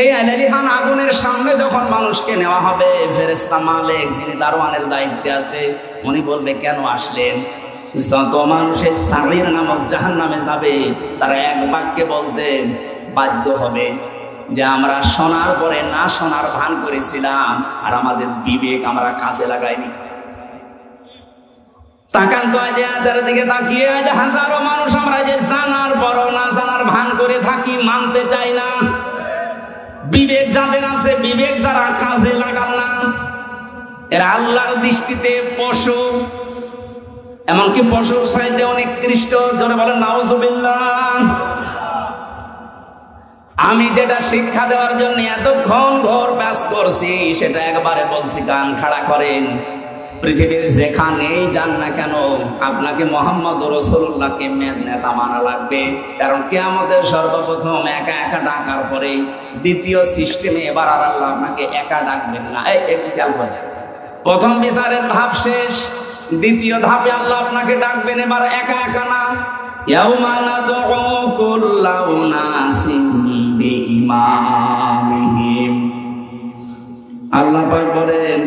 এই আলালিহান আগুনের সামনে যখন মানুষকে নেওয়া হবে, ফেরেশতা মালিক যিনি দারওয়ানের দায়িত্বে আছে উনি বলবে কেন আসলেন? যত মানুষ এই সারির নামক জাহান্নামে যাবে তারা এক বাক্যে বলতে বাধ্য হবে যে আমরা শোনার পরে না শোনার ভান করেছিলাম আর আমাদের বিবেক আমরা কাজে লাগাইনি। তাকান তো আজ তার দিকে তাকিয়ে, আজ হাজারো মানুষ আমরা যে জানার বড় না জানার ভান করে থাকি, মানতে চাই না। বিবেক যাদের আছে, বিবেক যারা কাজে লাগান না, এরা আল্লাহর দৃষ্টিতে পশু, এমনকি পশুর চাইতে অনেক নিকৃষ্ট। জোরে বলেন নাউজুবিল্লাহ। আমি যেটা শিক্ষা দেওয়ার জন্য এতক্ষণ ঘোর ব্যাস করছি সেটা একবারে বলছি, কান খাড়া করেন। পৃথিবীর যেখানেই যান না কেন আপনাকে মুহাম্মদ রাসূলুল্লাহকে নেতা মানা লাগবে। কারণ কিয়ামতের সর্বপ্রথম একা একা ডাকার পরে দ্বিতীয় সিস্টেমে এবার আর আল্লাহ আপনাকে একা ডাকবেন না। একটু খেয়াল করেন, প্রথম বিচারের ধাপ শেষ, দ্বিতীয় ধাপে আল্লাহ আপনাকে ডাকবেন এবার একা একা না। ইয়াউমা নাদউ কুল্লা উনাসিন বিইমামিহিম। আল্লাহ পাক বলেন,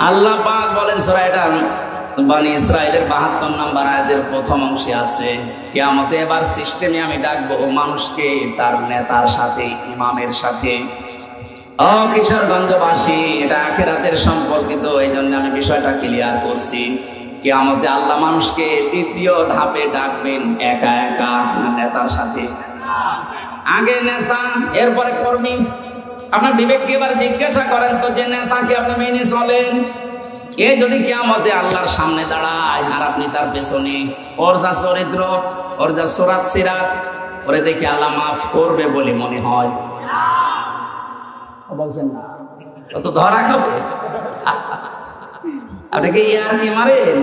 আল্লাহ পাক বলেন সূরা এটা বনি ইসরাঈলের 72 নম্বর আয়াতের প্রথম অংশে আছে, কিয়ামতে এবার সিস্টেমে আমি ডাকবো মানুষকে তার নেতার সাথে, ইমামের সাথে। কিশোরগঞ্জবাসী, এটা আখিরাতের সম্পর্কিত, এই জন্য আমি বিষয়টা ক্লিয়ার করছি। কিয়ামতে আল্লাহ মানুষকে দ্বিতীয় ধাপে ডাকবেন একা একা না নেতার সাথে? আগে নেতা, এরপরে কর্মী। আপনার বিবেককে এবার জিজ্ঞাসা করেন তো, যে নেতাকে আপনি মেনে চলেন, এ যদি কিয়ামতে আল্লাহর সামনে দাঁড়ায় আর আপনি তার পেছনে, ওর যা চরিত্র, ওর যা সুরাত সিরাত, ওরে দেখে আল্লাহ মাফ করবে বলে মনে হয়? বলছেন না, তো ধরা খাবে। আপনাকে ইয়ার কি মারেন?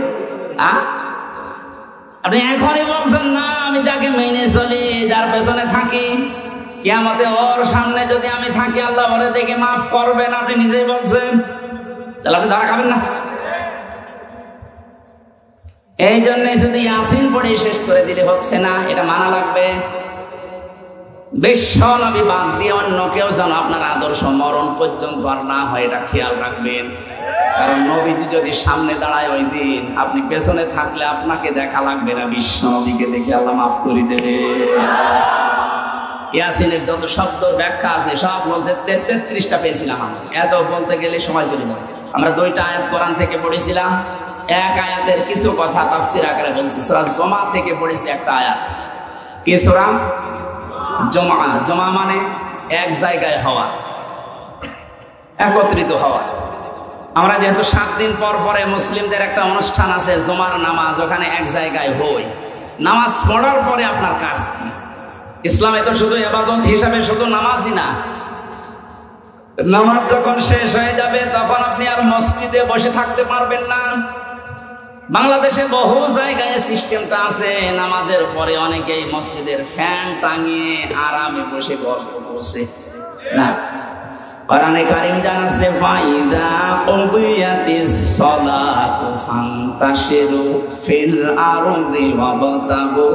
আপনি এখনই বলছেন না আমি যাকে মেনে চলি, যার পেছনে থাকি, কিয়ামতে ওর সামনে যদি আমি থাকি আল্লাহ ওরে দেখে মাফ করবেন, আপনি নিজেই বলছেন, তাহলে আপনি ধরা খাবেন না। এই জন্য শুধু ইয়াসিন পড়ে শেষ করে দিলে হচ্ছে না, এটা মানা লাগবে। বিশ্ব নবী বাদ দিয়ে অন্য কেউ যেন আপনার আদর্শ মরণ পর্যন্ত আর না হয়, এটা খেয়াল রাখবেন। কারণ নবীজি যদি সামনে দাঁড়ায় ওই দিন, আপনি পেছনে থাকলে আপনাকে দেখা লাগবে না, বিশ্ব নবীকে দেখে আল্লাহ মাফ করে দেবে। ইয়াসিনের যত শব্দ ব্যাখ্যা আছে সব বলতে 33টা পেয়েছিলাম, এত বলতে গেলে সময় চলে যাবে। আমরা 2টা আয়াত কোরআন থেকে পড়েছিলাম, এক আয়াতের কিছু কথা তাফসীর আকারে বলছি। সূরা জুমা থেকে পড়েছি একটা আয়াত। কি সূরা? জুমা। জুমা মানে এক জায়গায় হওয়া, একত্রিত হওয়া। আমরা যেহেতু 7 দিন পর পরে মুসলিমদের একটা অনুষ্ঠান আছে জুমার নামাজ, ওখানে এক জায়গায় হই। নামাজ পড়ার পরে আপনার কাজ কি? ইসলামে তো শুধু ইবাদত হিসাবে শুধু নামাজই না, নামাজ যখন শেষ হয়ে যাবে তখন আপনি আর মসজিদে বসে থাকতে পারবেন না। বাংলাদেশে বহু জায়গায় সিস্টেমটা আছে, নামাজের পরে অনেকেই মসজিদের ফ্যান টাঙিয়ে আরামে বসে গল্প করছে না। কোরআনে কারীম জানাচ্ছে, ফাইদা কুদিয়াতিস সালাতু ফান্তাশিরু ফিল আরদি ওয়াবতাগু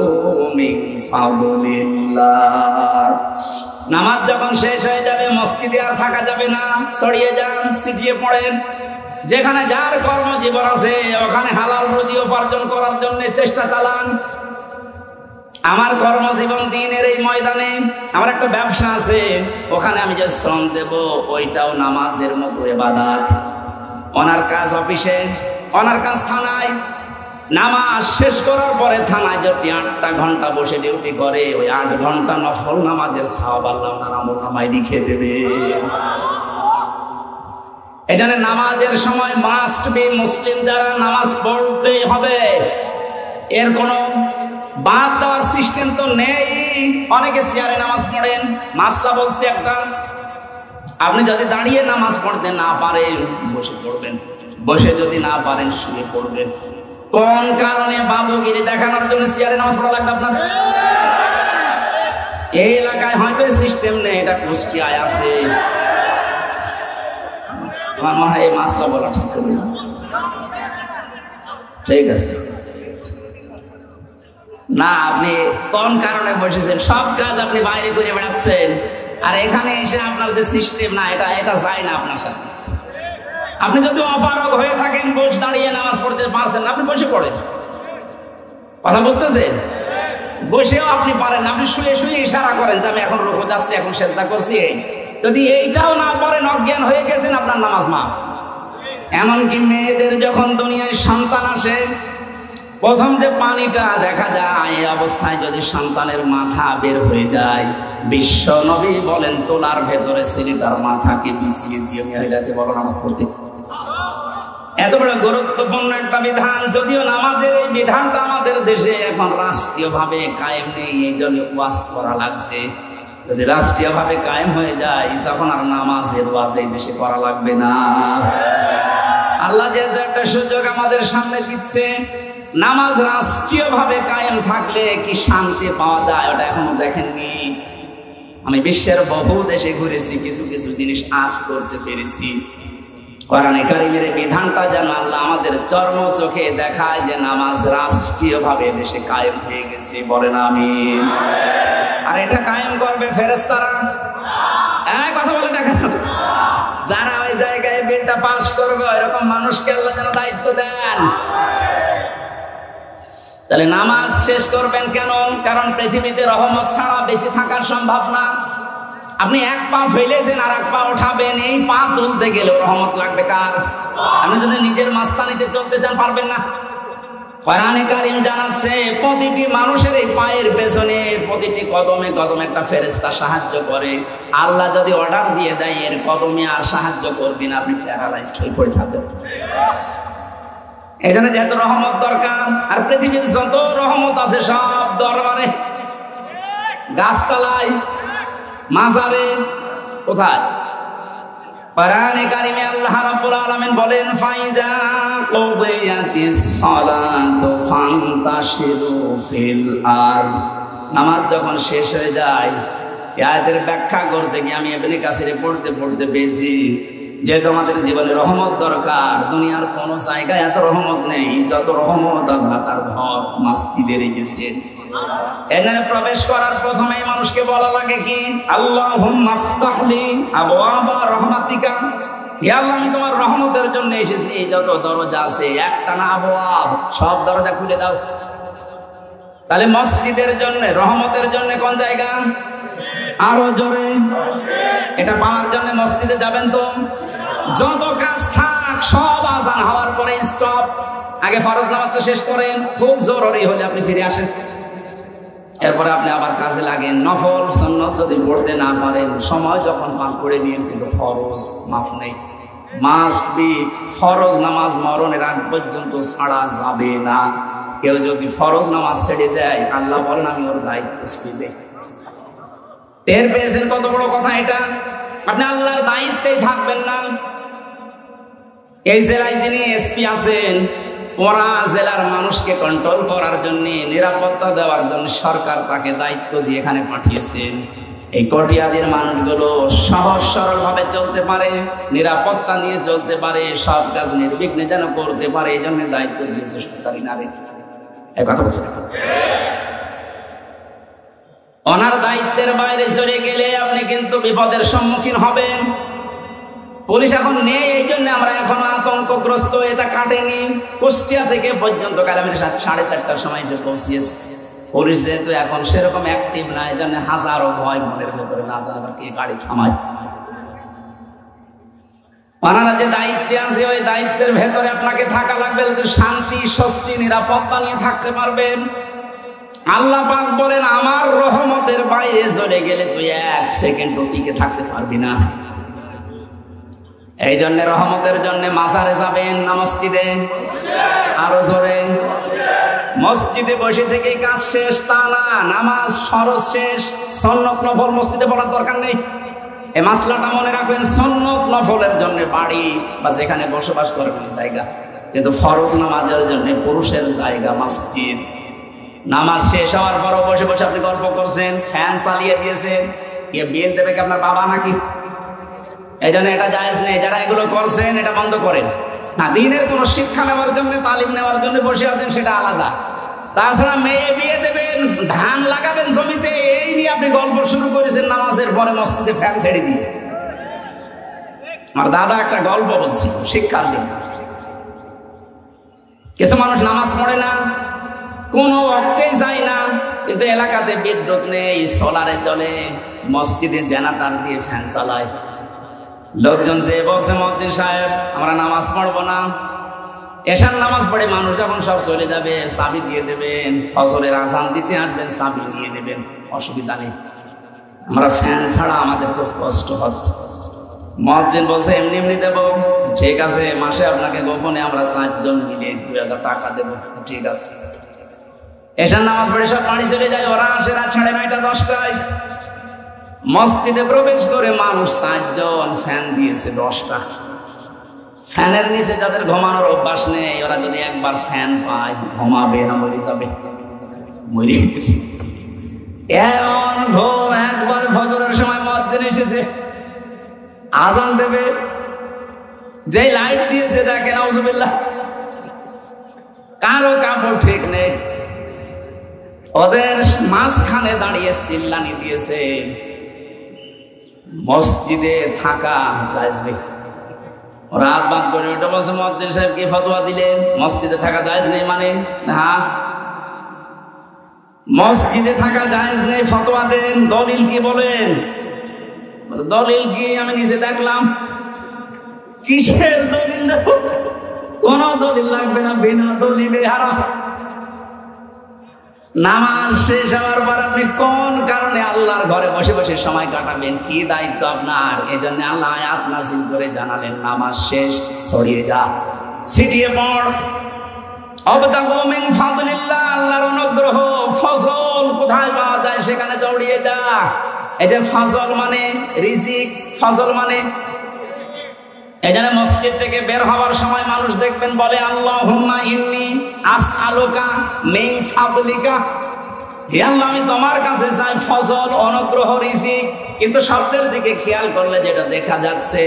মিন ফাদলিল্লাহ। নামাজ যখন শেষ হয়ে যাবে মসজিদে আর থাকা যাবে না, ছড়িয়ে যান, ছিটিয়ে পড়েন। যেখানে যার কর্মজীবন আছে ওখানে হালাল রুজি উপার্জন করার জন্য চেষ্টা চালান। আমার কর্মজীবন দিনের এই ময়দানে, আমার একটা ব্যবসা আছে, ওখানে আমি যে শ্রম দেব ওইটাও নামাজের মতো ইবাদত। ওনার কাজ অফিসে, ওনার কাজ থানায়, নামাজ শেষ করার পরে থানায় যদি 8টা ঘন্টা বসে ডিউটি করে, ওই 8 ঘন্টা নফল নামাজের সওয়াব আল্লাহ ওনার আমলনামায় লিখে দেবে। এই জন্য নামাজের সময় মাস্ট বি, মুসলিম যারা নামাজ পড়তেই হবে, এর কোনো বাদ দেওয়ার সিস্টেম তো নেই। অনেকে চেয়ারে নামাজ পড়েন, মাসলা বলছে একটা, আপনি যদি দাঁড়িয়ে নামাজ পড়তে না পারেন বসে পড়বেন, বসে যদি না পারেন শুয়ে পড়বেন। কোন কারণে বাবুগিরি দেখানোর জন্য চেয়ারে নামাজ পড়া লাগবে আপনার? এই এলাকায় হয়তো সিস্টেম নেই, এটা কুষ্টিয়ায় আছে। আমার মনে হয় এই মাসলা বলা ঠিক হবে। ঠিক আছে, না, আপনি কোন কারণে বসেছেন? সব কাজ আপনি বাইরে করে বেড়াচ্ছেন, আর এখানে এসে আপনার যে সিস্টেম না, এটা যায় না আপনার সাথে। আপনি যদি অপারগ হয়ে থাকেন, বস দাঁড়িয়ে নামাজ পড়তে পারছেন, আপনি বসে পড়েন। কথা বুঝতেছেন? বসেও আপনি পারেন, আপনি শুয়ে শুয়ে ইশারা করেন যে আমি এখন রুকু যাচ্ছি, এখন সেজদা করছি। যদি এইটাও না পারেন, অজ্ঞান হয়ে গেছেন, আপনার নামাজ মাফ। এমনকি মেয়েদের যখন দুনিয়ায় সন্তান আসে, প্রথম যে পানিটা দেখা যায়, এই অবস্থায় যদি সন্তানের মাথা বের হয়ে যায়, বিশ্ব নবী বলেন তোলার ভেতরে ছেলেটার মাথাকে বিছিয়ে দিয়ে মহিলাকে বলো নামাজ পড়তে। এত বড় গুরুত্বপূর্ণ একটা বিধান, যদিও আমাদের এই বিধানটা আমাদের দেশে এখন রাষ্ট্রীয়ভাবে কায়েম নেই, এই জন্য ওয়াজ করা লাগছে। যদি রাষ্ট্রীয়ভাবে কায়েম হয়ে যায়, তখন আর নামাজের ওয়াজ এই দেশে করা লাগবে না। আল্লাহ যেহেতু একটা সুযোগ আমাদের সামনে দিচ্ছে, নামাজ রাষ্ট্রীয়ভাবে কায়েম থাকলে কি শান্তি পাওয়া যায়, ওটা এখনো দেখেননি। আমি বিশ্বের বহু দেশে ঘুরেছি, কিছু কিছু জিনিস আজ করতে পেরেছি। কোরআনে কারিমের বিধানটা যেন আল্লাহ আমাদের চর্ম চোখে দেখায় যে নামাজ রাষ্ট্রীয়ভাবে দেশে কায়েম হয়ে গেছে। বলেন আমিন। আর এটা কায়েম করবে ফেরেশতারা। কথা বলে না কেন? যারা ওই জায়গায় বিলটা পাস করবে, এরকম মানুষকে আল্লাহ যেন দায়িত্ব দেন। তাহলে নামাজ শেষ করবেন কেন? কারণ পৃথিবীতে রহমত ছাড়া বেঁচে থাকার সম্ভব না। আপনি এক পা ফেলেছেন, আর এক পা উঠাবেন, এই পা তুলতে গেলে রহমত লাগবে কার? আপনি যদি নিজের মাস্তানিতে চলতে চান, পারবেন না। কোরআনে কারীম জানাচ্ছে প্রতিটি মানুষের এই পায়ের পেছনে, প্রতিটি কদমে কদমে একটা ফেরেশতা সাহায্য করে। আল্লাহ যদি অর্ডার দিয়ে দেয় এর কদমে আর সাহায্য করবেন, আপনি প্যারালাইজড হয়ে পড়ে থাকবেন। এই জন্য যেহেতু রহমত দরকার, আর পৃথিবীর যত রহমত আছে সব দরবারে, গাছতলায়, মাজারে, কোথায়? কোরআনে কারিমে আল্লাহ রাব্বুল আলামিন বলেন ফাইদা কুদিয়াতিস সালাতু ফান্তাশিরু ফিল আরদ। নামাজ যখন শেষ হয়ে যায়, এই আয়াতের ব্যাখ্যা করতে গিয়ে আমি ইবনে কাসিরে পড়তে পড়তে পেয়েছি যে তোমাদের জীবনে রহমত দরকার। দুনিয়ার কোন জায়গায় এত রহমত নেই যত রহমত আল্লাহ তার ঘর মসজিদে রেখেছেন। এখানে প্রবেশ করার প্রথমেই মানুষকে বলা লাগে কি? আল্লাহুম্মা আফতাহলি আবওয়াবা রাহমাতিকা। হে আল্লাহ, আমি তোমার রহমতের জন্য এসেছি, যত দরজা আছে একটা না আবওয়াব, সব দরজা খুলে দাও। তাহলে মসজিদের জন্য, রহমতের জন্য কোন জায়গা? আরো জোরে। এটা পাওয়ার জন্য মসজিদে যাবেন তো? যত কাজ থাক সব আজান হওয়ার পরে স্টপ। আগে ফরজ নামাজটা শেষ করেন, খুব জরুরি হলে আপনি ফিরে আসেন, এরপরে আপনি আবার কাজে লাগেন। নফল সুন্নাত যদি পড়তে না পারেন, সময় যখন পার করে নিন, কিন্তু ফরজ মাফ নেই। মাস্ট বি ফরজ নামাজ মরণের আগ পর্যন্ত ছাড়া যাবে না। কেউ যদি ফরজ নামাজ ছেড়ে দেয়, আল্লাহ বলেন আমি ওর দায়িত্ব ছিবে। টের পেয়েছেন কত বড় কথা এটা? আপনি আল্লাহর দায়িত্বেই থাকবেন না। এই জেলায় যিনি এসপি আছেন, ওরা জেলার মানুষকে কন্ট্রোল করার জন্য, নিরাপত্তা দেওয়ার জন্য সরকার তাকে দায়িত্ব দিয়ে এখানে পাঠিয়েছেন। এই কটিয়াদের মানুষগুলো সহজ সরল ভাবে চলতে পারে, নিরাপত্তা নিয়ে চলতে পারে, সব কাজ নির্বিঘ্নে যেন করতে পারে, এই জন্য দায়িত্ব দিয়েছে সরকারি নারী। এই কথা বলছে। ওনার দায়িত্বের বাইরে চলে গেলে আপনি কিন্তু বিপদের সম্মুখীন হবেন। পুলিশ এখন নেই, এই জন্য আমরা এখন আতঙ্কগ্রস্ত। এটা কাটেনি। কুষ্টিয়া থেকে পর্যন্ত কাল আমি 4:30টার সময় এসে পৌঁছিয়েছি। পুলিশ যেহেতু এখন সেরকম অ্যাক্টিভ না, এই জন্য হাজারো ভয় মনের ভেতরে, না জানাবার কে গাড়ি থামায়। ওনারা যে দায়িত্বে আছে, ওই দায়িত্বের ভেতরে আপনাকে থাকা লাগবে, শান্তি, স্বস্তি, নিরাপত্তা নিয়ে থাকতে পারবেন। আল্লাহ পাক বলেন আমার রহমতের বাইরে চলে গেলে তুই 1 সেকেন্ড টিকে থাকতে পারবি না। এই জন্য রহমতের জন্য মাজারে যাবেন না মসজিদে? আরো জোরে। মসজিদে বসে থেকে কাজ শেষ তা না, নামাজ ফরজ শেষ, সুন্নত নফল মসজিদে পড়ার দরকার নেই। এই মাসলাটা মনে রাখবেন, সুন্নত নফলের জন্য বাড়ি বা যেখানে বসবাস করবেন জায়গা, কিন্তু ফরজ নামাজের জন্য পুরুষের জায়গা মসজিদ। নামাজ শেষ হওয়ার পরও বসে বসে আপনি গল্প করছেন, ফ্যান চালিয়ে দিয়েছেন, কে বিল দেবে কি আপনার বাবা নাকি? এই জন্য এটা জায়েজ নেই। যারা এগুলো করছেন এটা বন্ধ করেন। না, দিনের কোনো শিক্ষা নেওয়ার জন্য, তালিম নেওয়ার জন্য বসে আছেন সেটা আলাদা, তাছাড়া মেয়ে বিয়ে দেবেন, ধান লাগাবেন জমিতে, এই নিয়ে আপনি গল্প শুরু করেছেন নামাজের পরে মসজিদে ফ্যান ছেড়ে দিয়ে। আমার দাদা একটা গল্প বলছিল শিক্ষার জন্য। কিছু মানুষ নামাজ পড়ে না, কোনো ওয়াক্তেই যায় না, কিন্তু এলাকাতে বিদ্যুৎ নেই, সোলারে চলে, মসজিদে জেনারেটর দিয়ে ফ্যান চালায়। লোকজন যে বলছে মসজিদ সাহেব আমরা নামাজ পড়বো না, এশার নামাজ পড়ে মানুষ যখন সব চলে যাবে চাবি দিয়ে দেবেন, ফজরের আযান দিতে আসবেন চাবি নিয়ে নেবেন, অসুবিধা নেই, আমরা ফ্যান ছাড়া আমাদের খুব কষ্ট হচ্ছে। মসজিদ বলছে এমনি এমনি দেবো, ঠিক আছে, মাসে আপনাকে গোপনে আমরা 4 জন মিলে 2000 টাকা দেবো, ঠিক আছে। এশার নামাজ পড়ে সব বাড়ি চলে যায়, ওরা আসে রাত 9:30 10টায়। মসজিদে প্রবেশ করে মানুষ 4 জন, ফ্যান দিয়েছে 10টা। ফ্যানের নিচে যাদের ঘুমানোর অভ্যাস নেই, ওরা যদি একবার ফ্যান পায় ঘুমাবে না মরে যাবে, মরে গেছে। এমন ঘুম, একবার ফজরের সময় মসজিদ এসেছে, আযান দেবে, যে লাইট দিয়েছে দেখে নাউজুবিল্লাহ, কারো কাপড় ঠিক নেই, ওদের মাঝখানে দাঁড়িয়ে চিল্লানি দিয়েছে। মসজিদে থাকা জায়েজ নেই। রাত বাদ করে ওটা বলছে মুয়াজ্জিন সাহেব কি ফতোয়া দিলেন, মসজিদে থাকা জায়েজ নেই মানে? হ্যাঁ, মসজিদে থাকা জায়েজ নেই, ফতোয়া দেন, দলিল কি বলেন? দলিল কি? আমি নিজে দেখলাম। কিসের দলিল দেব? কোন দলিল লাগবে না, বিনা দলিলে হারাম। নামাজ শেষ হওয়ার পর আপনি কোন কারণে আল্লাহর ঘরে বসে বসে সময় কাটাবেন, কি দায়িত্ব আপনার? এই জন্য আল্লাহ আয়াত নাযিল করে জানালেন নামাজ শেষ, ছড়িয়ে যা, ছিটিয়ে পড়, অবতাগু মিন ফাদলিল্লাহ, আল্লাহর অনুগ্রহ, ফজল কোথায় পাওয়া যায় সেখানে দৌড়িয়ে যা। এই যে ফজল মানে রিজিক, ফজল মানে, এই জন্য মসজিদ থেকে বের হওয়ার সময় মানুষ দেখবেন বলে আল্লাহুম্মা ইন্নী আসআলুকা মিন ফাদলিকা, হে আল্লাহ আমি তোমার কাছে চাই ফজল, অনুগ্রহ, রিজিক। কিন্তু শব্দের দিকে খেয়াল করলে যেটা দেখা যাচ্ছে,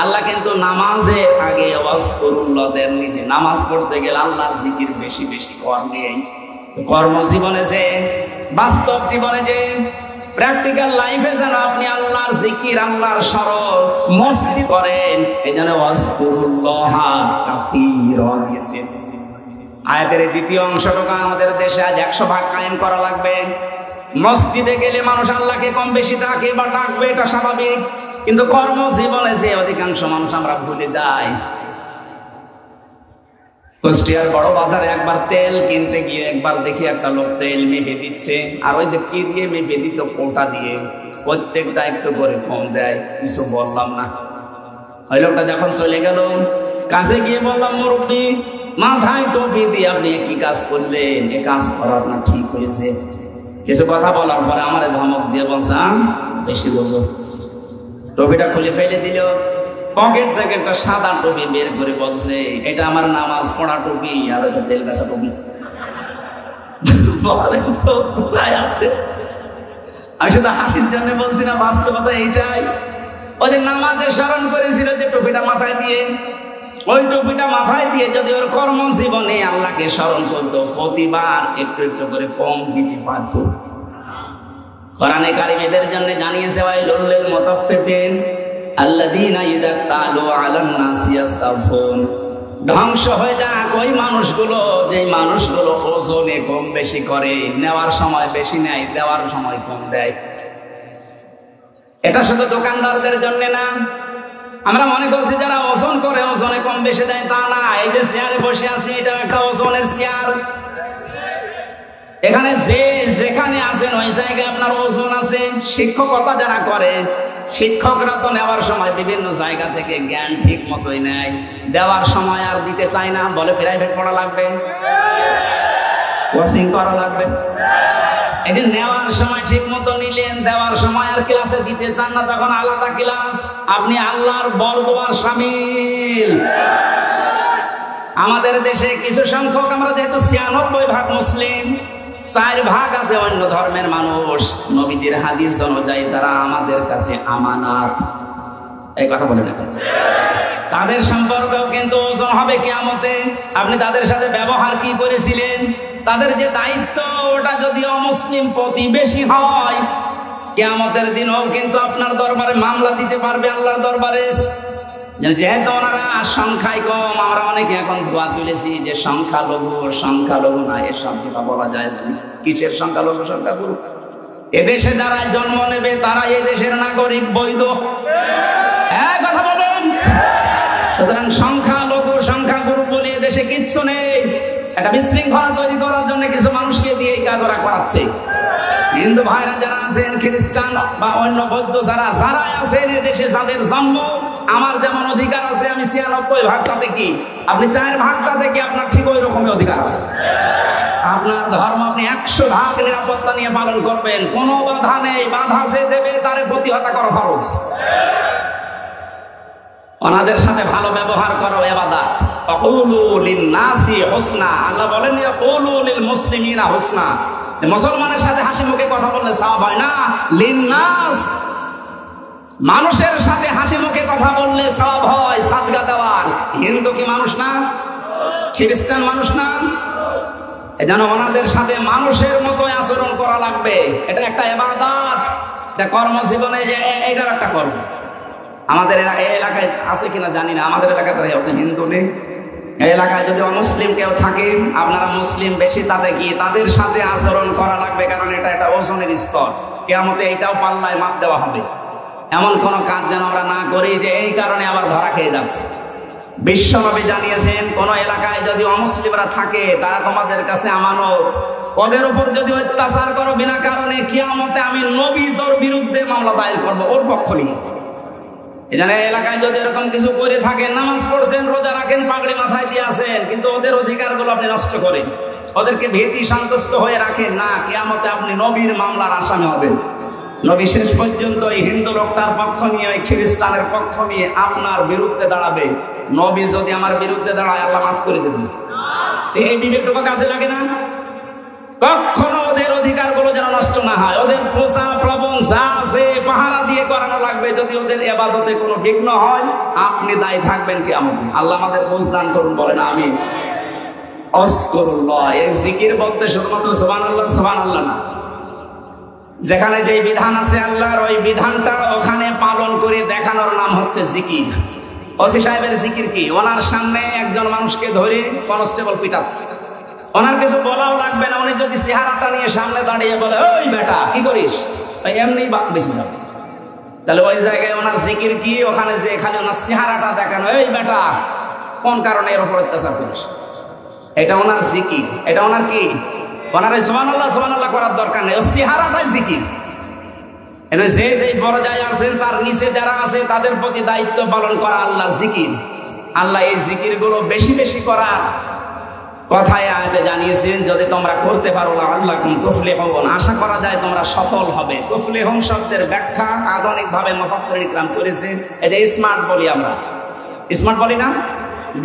আল্লাহ কিন্তু নামাজের আগে ওয়াজকুরুল্লাহ দেননি, যে নামাজ পড়তে গেলে আল্লাহর জিকির বেশি বেশি করবেন। কর্মজীবনে যে, বাস্তব জীবনে যে, প্র্যাকটিক্যাল লাইফে যেন আপনি আল্লাহর জিকির, আল্লাহর স্মরণ মস্তি করেন। এই জন্য ওয়াজকুরুল্লাহ কাসীরান দিয়েছেন। আয়াতের দ্বিতীয় অংশটুকু আমাদের দেশে আজ 100 ভাগ কায়েম করা লাগবে। মসজিদে গেলে মানুষ আল্লাহকে কম বেশি ডাকে বা ডাকবে, এটা স্বাভাবিক, কিন্তু কর্মজীবনে যে অধিকাংশ মানুষ আমরা ভুলে যাই। কুষ্টিয়ার বড় বাজারে একবার তেল কিনতে গিয়ে একবার দেখি একটা লোক তেল মেপে দিচ্ছে, আর ওই যে কি দিয়ে মেপে দিত, কোটা দিয়ে, প্রত্যেকটা একটু করে কম দেয়, কিছু বললাম না। ওই লোকটা যখন চলে গেল, কাছে গিয়ে বললাম মুরব্বি, মাথায় টুপি দিয়ে আপনি কি কাজ করলেন, এ কাজ করা আপনার ঠিক হয়েছে? কিছু কথা বলার পরে আমার ধমক দিয়ে বলছে বেশি বোঝো। টুপিটা খুলে ফেলে দিল, পকেট থেকে একটা সাদা টুপি বের করে বলছে এটা আমার নামাজ পড়া টুপি, আর ওই তেল গাছা টুপি। বলেন তো কোথায় আছে? আমি শুধু হাসির জন্য বলছি না, বাস্তবতা এইটাই। ওই যে নামাজের স্মরণ করেছিল যে টুপিটা মাথায় দিয়ে, ওই টুপিটা মাথায় দিয়ে যদি ওর কর্মজীবনে আল্লাহকে স্মরণ করতো, প্রতিবার একটু একটু করে কম দিতে পারতো। কোরআনে কারিমের জন্য জানিয়েছে ওয়াইলুল লিল মুতাফফিফিন আল্লাযীনা ইযা তালু আলান নাসি ইস্তাগফুন, ধ্বংস হয়ে যাক ওই মানুষগুলো, যেই মানুষগুলো ওজনে কম বেশি করে, নেওয়ার সময় বেশি নেয়, দেওয়ার সময় কম দেয়। এটা শুধু দোকানদারদের জন্য না, আমরা মনে করছি যারা ওজন করে ওজনে কম বেশি দেয়, তা না। এই যে চেয়ারে বসে আছি, এটা একটা ওজনের চেয়ার। এখানে যে যেখানে আছেন ওই জায়গায় আপনার ওজন আছে। শিক্ষকতা যারা করে, শিক্ষকরা তো নেওয়ার সময় বিভিন্ন জায়গা থেকে জ্ঞান ঠিক মতোই নেয়, দেওয়ার সময় আর দিতে চায় না, বলে প্রাইভেট পড়া লাগবে, কোচিং করা লাগবে। এই যে নেওয়ার সময় ঠিক মতো নিলেন, দেওয়ার সময় আর ক্লাসে দিতে চান না, তখন আলাদা ক্লাস, আপনি আল্লাহর বরদোয়ার শামিল। আমাদের দেশে কিছু সংখ্যক, আমরা যেহেতু 96% মুসলিম, 4% আছে অন্য ধর্মের মানুষ। নবীদের হাদিস অনুযায়ী তারা আমাদের কাছে আমানত, এই কথা বলে দেখেন। তাদের সম্পর্কেও কিন্তু ওজন হবে কিয়ামতে। আপনি তাদের সাথে ব্যবহার কি করেছিলেন? তাদের যে দায়িত্ব ওটা যদি অমুসলিম প্রতিবেশী হয়, কিয়ামতের দিনও কিন্তু আপনার দরবারে মামলা দিতে পারবে আল্লাহর দরবারে। যেহেতু ওনারা সংখ্যায় কম, আমরা অনেকে এখন ধোয়া তুলেছি যে সংখ্যালঘু না, এসব কথা বলা যায় না। কিসের সংখ্যালঘু সংখ্যাগুরু? এদেশে যারা জন্ম নেবে তারা এই দেশের নাগরিক, বৈধ। এক কথা বলুন। সুতরাং সংখ্যাগুরু বলে এদেশে কিচ্ছু নেই। একটা বিশৃঙ্খলা তৈরি করার জন্য কিছু মানুষকে দিয়ে এই কাজ ওরা করাচ্ছে। হিন্দু ভাইরা যারা আছেন, খ্রিস্টান বা অন্য বৌদ্ধ যারা আছেন এদেশে, যাদের জন্ম, আমার যেমন অধিকার আছে, আমি 96 ভাগ, তাতে কি আপনি 4 ভাগ, তাতে কি আপনার ঠিক ওই রকমই অধিকার আছে। আপনার ধর্ম আপনি 100 ভাগ নিরাপত্তা নিয়ে পালন করবেন, কোনো বাধা নেই। বাধা যে দেবে তার প্রতিহত করা ফরজ। ওনাদের সাথে ভালো ব্যবহার করো ইবাদত। আকুলু লিন-নাসি হুসনা, আল্লাহ বলেন আকুলু লিল-মুসলিমিনা হুসনা। মুসলমানের সাথে হাসি মুখে কথা বললে সওয়াব হয় না। লিন-নাস, মানুষের সাথে হাসি মুখে কথা বললে সওয়াব হয় সাদকা দেওয়ার। হিন্দু কি মানুষ না? খ্রিস্টান মানুষ না? এজন্য ওনাদের সাথে মানুষের মতো আচরণ করা লাগবে। এটা একটা ইবাদত, এটা কর্মজীবনে যে এটার একটা কর্ম। আমাদের এলাকায় আছে কিনা জানি না, আমাদের এলাকায় তো হিন্দু নেই। এই এলাকায় যদি অমুসলিম কেউ থাকে, আপনারা মুসলিম বেশি, তাতে কি তাদের সাথে আচরণ করা লাগবে, কারণ এটা একটা ওজনের স্তর। কিয়ামতে এইটাও পাল্লায় মাপ দেওয়া হবে। এমন কোন কাজ যেন আমরা না করি যে এই কারণে আবার ধরা খেয়ে যাচ্ছে। বিশ্বনবী জানিয়েছেন, কোন এলাকায় যদি অমুসলিমরা থাকে তারা তোমাদের কাছে আমানত, ওদের উপর যদি অত্যাচার করো বিনা কারণে, কিয়ামতে আমি নবী তোর বিরুদ্ধে মামলা দায়ের করবো ওর পক্ষ নিয়ে। এখানে এলাকায় যদি এরকম কিছু করে থাকেন, নামাজ পড়ছেন, রোজা রাখেন, পাগড়ি মাথায় দিয়ে আসেন, কিন্তু ওদের অধিকারগুলো আপনি নষ্ট করেন, ওদেরকে ভীতি সন্তুষ্ট হয়ে রাখেন না, কিয়ামতে আপনি নবীর মামলার আসামি হবেন। নবী শেষ পর্যন্ত এই হিন্দু লোকটার পক্ষ নিয়ে, ওই খ্রিস্টানের পক্ষ নিয়ে আপনার বিরুদ্ধে দাঁড়াবে। নবী যদি আমার বিরুদ্ধে দাঁড়ায়, আল্লাহ মাফ করে দেবেন। এই বিবেকটুকু কাজে লাগে না? কখনো ওদের অধিকারগুলো যেন নষ্ট না হয়। ওদের পোষা প্লবন যা আছে পাহারা দিয়ে করানো লাগবে। যদি ওদের ইবাদতে কোনো বিঘ্ন হয়, আপনি দায়ী থাকবেন কিয়ামতে। আল্লাহ আমাদের বুঝ দান করুন, বলেন আমিন। আযকুরুল্লাহ, এই জিকির বলতে শুধুমাত্র সুবহানাল্লাহ সুবহানাল্লাহ না, যেখানে যে বিধান আছে আল্লাহর, ওই বিধানটা ওখানে পালন করে দেখানোর নাম হচ্ছে জিকির। ওসি সাহেবের জিকির কি? ওনার সামনে একজন মানুষকে ধরে কনস্টেবল পিটাচ্ছে, ওনার কিছু বলাও লাগবে না। উনি যদি চেহারাটা নিয়ে সামনে দাঁড়িয়ে বলে, ওই বেটা কি করিস, এমনি বেশি যাবে, তাহলে ওই জায়গায় ওনার জিকির কি? ওখানে যে খালি ওনার চেহারাটা দেখানো, এই বেটা কোন কারণে এর উপর অত্যাচার করিস, এটা ওনার জিকির। এটা ওনার কি? ওনার সুবহানাল্লাহ সুবহানাল্লাহ করার দরকার নেই, ও চেহারাটাই জিকির। যে যে পর্যায়ে আছেন তার নিচে যারা আছে তাদের প্রতি দায়িত্ব পালন করা আল্লাহর জিকির। আল্লাহ এই জিকির গুলো বেশি বেশি করা কথায় আয়াতে জানিয়েছেন, যদি তোমরা করতে পারো লাআল্লাকুম তুফলিহুন, আশা করা যায় তোমরা সফল হবে। তুফলিহুন শব্দের ব্যাখ্যা আধুনিক ভাবে মুফাসসিরিন ইকরাম করেছেন, এটা স্মার্ট বলি আমরা, স্মার্ট বলি না,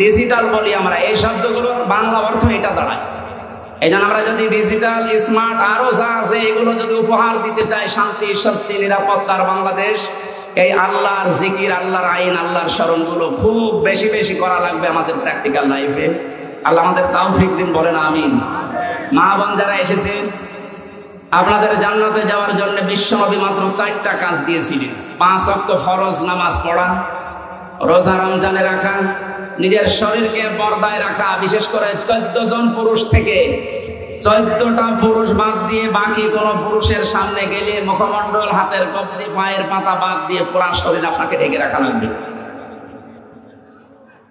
ডিজিটাল বলি আমরা। এই শব্দগুলোর বাংলা অর্থ এটা দাঁড়ায়। এই জন্য আমরা যদি ডিজিটাল, স্মার্ট আরো যা আছে এগুলো যদি উপহার দিতে চাই শান্তি, শান্তি, নিরাপত্তার বাংলাদেশ, এই আল্লাহর জিকির, আল্লাহর আইন, আল্লাহর স্মরণগুলো খুব বেশি বেশি করা লাগবে আমাদের প্র্যাকটিক্যাল লাইফে। আল্লাহ আমাদের তৌফিক দিন, বলেন আমিন। মা বোন যারা এসেছেন, আপনাদের জান্নাতে যাওয়ার জন্য বিশ্বনবী মাত্র 4টা কাজ দিয়েছিলেন। 5 ওয়াক্ত ফরজ নামাজ পড়া, রোজা রমজানে রাখা, নিজের শরীরকে পর্দায় রাখা, বিশেষ করে 14 জন পুরুষ থেকে 14টা পুরুষ বাদ দিয়ে বাকি কোন পুরুষের সামনে গেলে মুখমণ্ডল, হাতের কবজি, পায়ের পাতা বাদ দিয়ে পুরা শরীর আপনাকে ঢেকে রাখা লাগবে।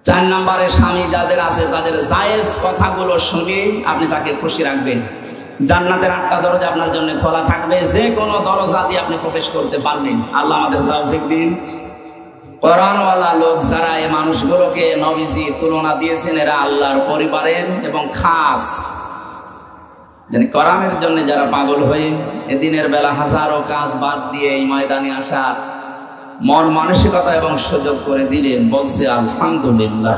4 নম্বরে স্বামী যাদের আছে তাদের জায়েজ কথাগুলো শুনে আপনি তাকে খুশি রাখবেন। জান্নাতের 8টা দরজা আপনার জন্য খোলা থাকবে, যে কোনো দরজা দিয়ে আপনি প্রবেশ করতে পারবেন। আল্লাহ আমাদের তৌফিক দিন। কোরআনওয়ালা লোক যারা, এই মানুষগুলোকে নবীজি তুলনা দিয়েছেন, এরা আল্লাহর পরিবারের এবং খাস, মানে কোরআনের জন্য যারা পাগল হয়ে এদিনের বেলা হাজারো কাজ বাদ দিয়ে এই ময়দানে আসা মন মানসিকতা এবং সুযোগ করে দিলেন, বলছে আলহামদুলিল্লাহ।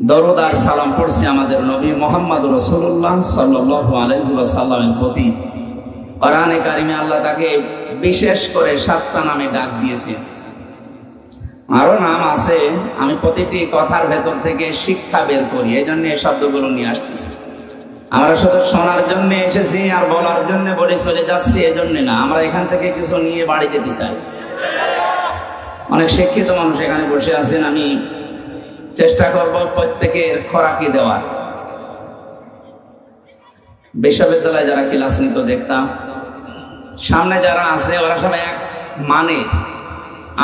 দরুদ আর সালাম পড়ছি আমাদের নবী মুহাম্মদ রাসূলুল্লাহ সাল্লাল্লাহু আলাইহি ওয়াসাল্লামের প্রতি। কোরআনে কারিমে আল্লাহ তাকে বিশেষ করে 7টা নামে ডাক দিয়েছে। আরো নাম আছে, আমি প্রতিটি কথার ভেতর থেকে শিক্ষা বের করি, এই জন্য এই শব্দগুলো নিয়ে আসতেছি। আমরা শুধু শোনার জন্য এসেছি আর বলার জন্য বলে চলে যাচ্ছি, এই জন্য না, আমরা এখান থেকে কিছু নিয়ে বাড়ি যেতে চাই। অনেক শিক্ষিত মানুষ এখানে বসে আছেন, আমি চেষ্টা করব প্রত্যেকের খোরাকি দেওয়ার। বিশ্ববিদ্যালয়ে যারা ক্লাস নিত দেখতাম, সামনে যারা আছে ওরা সবাই এক মানে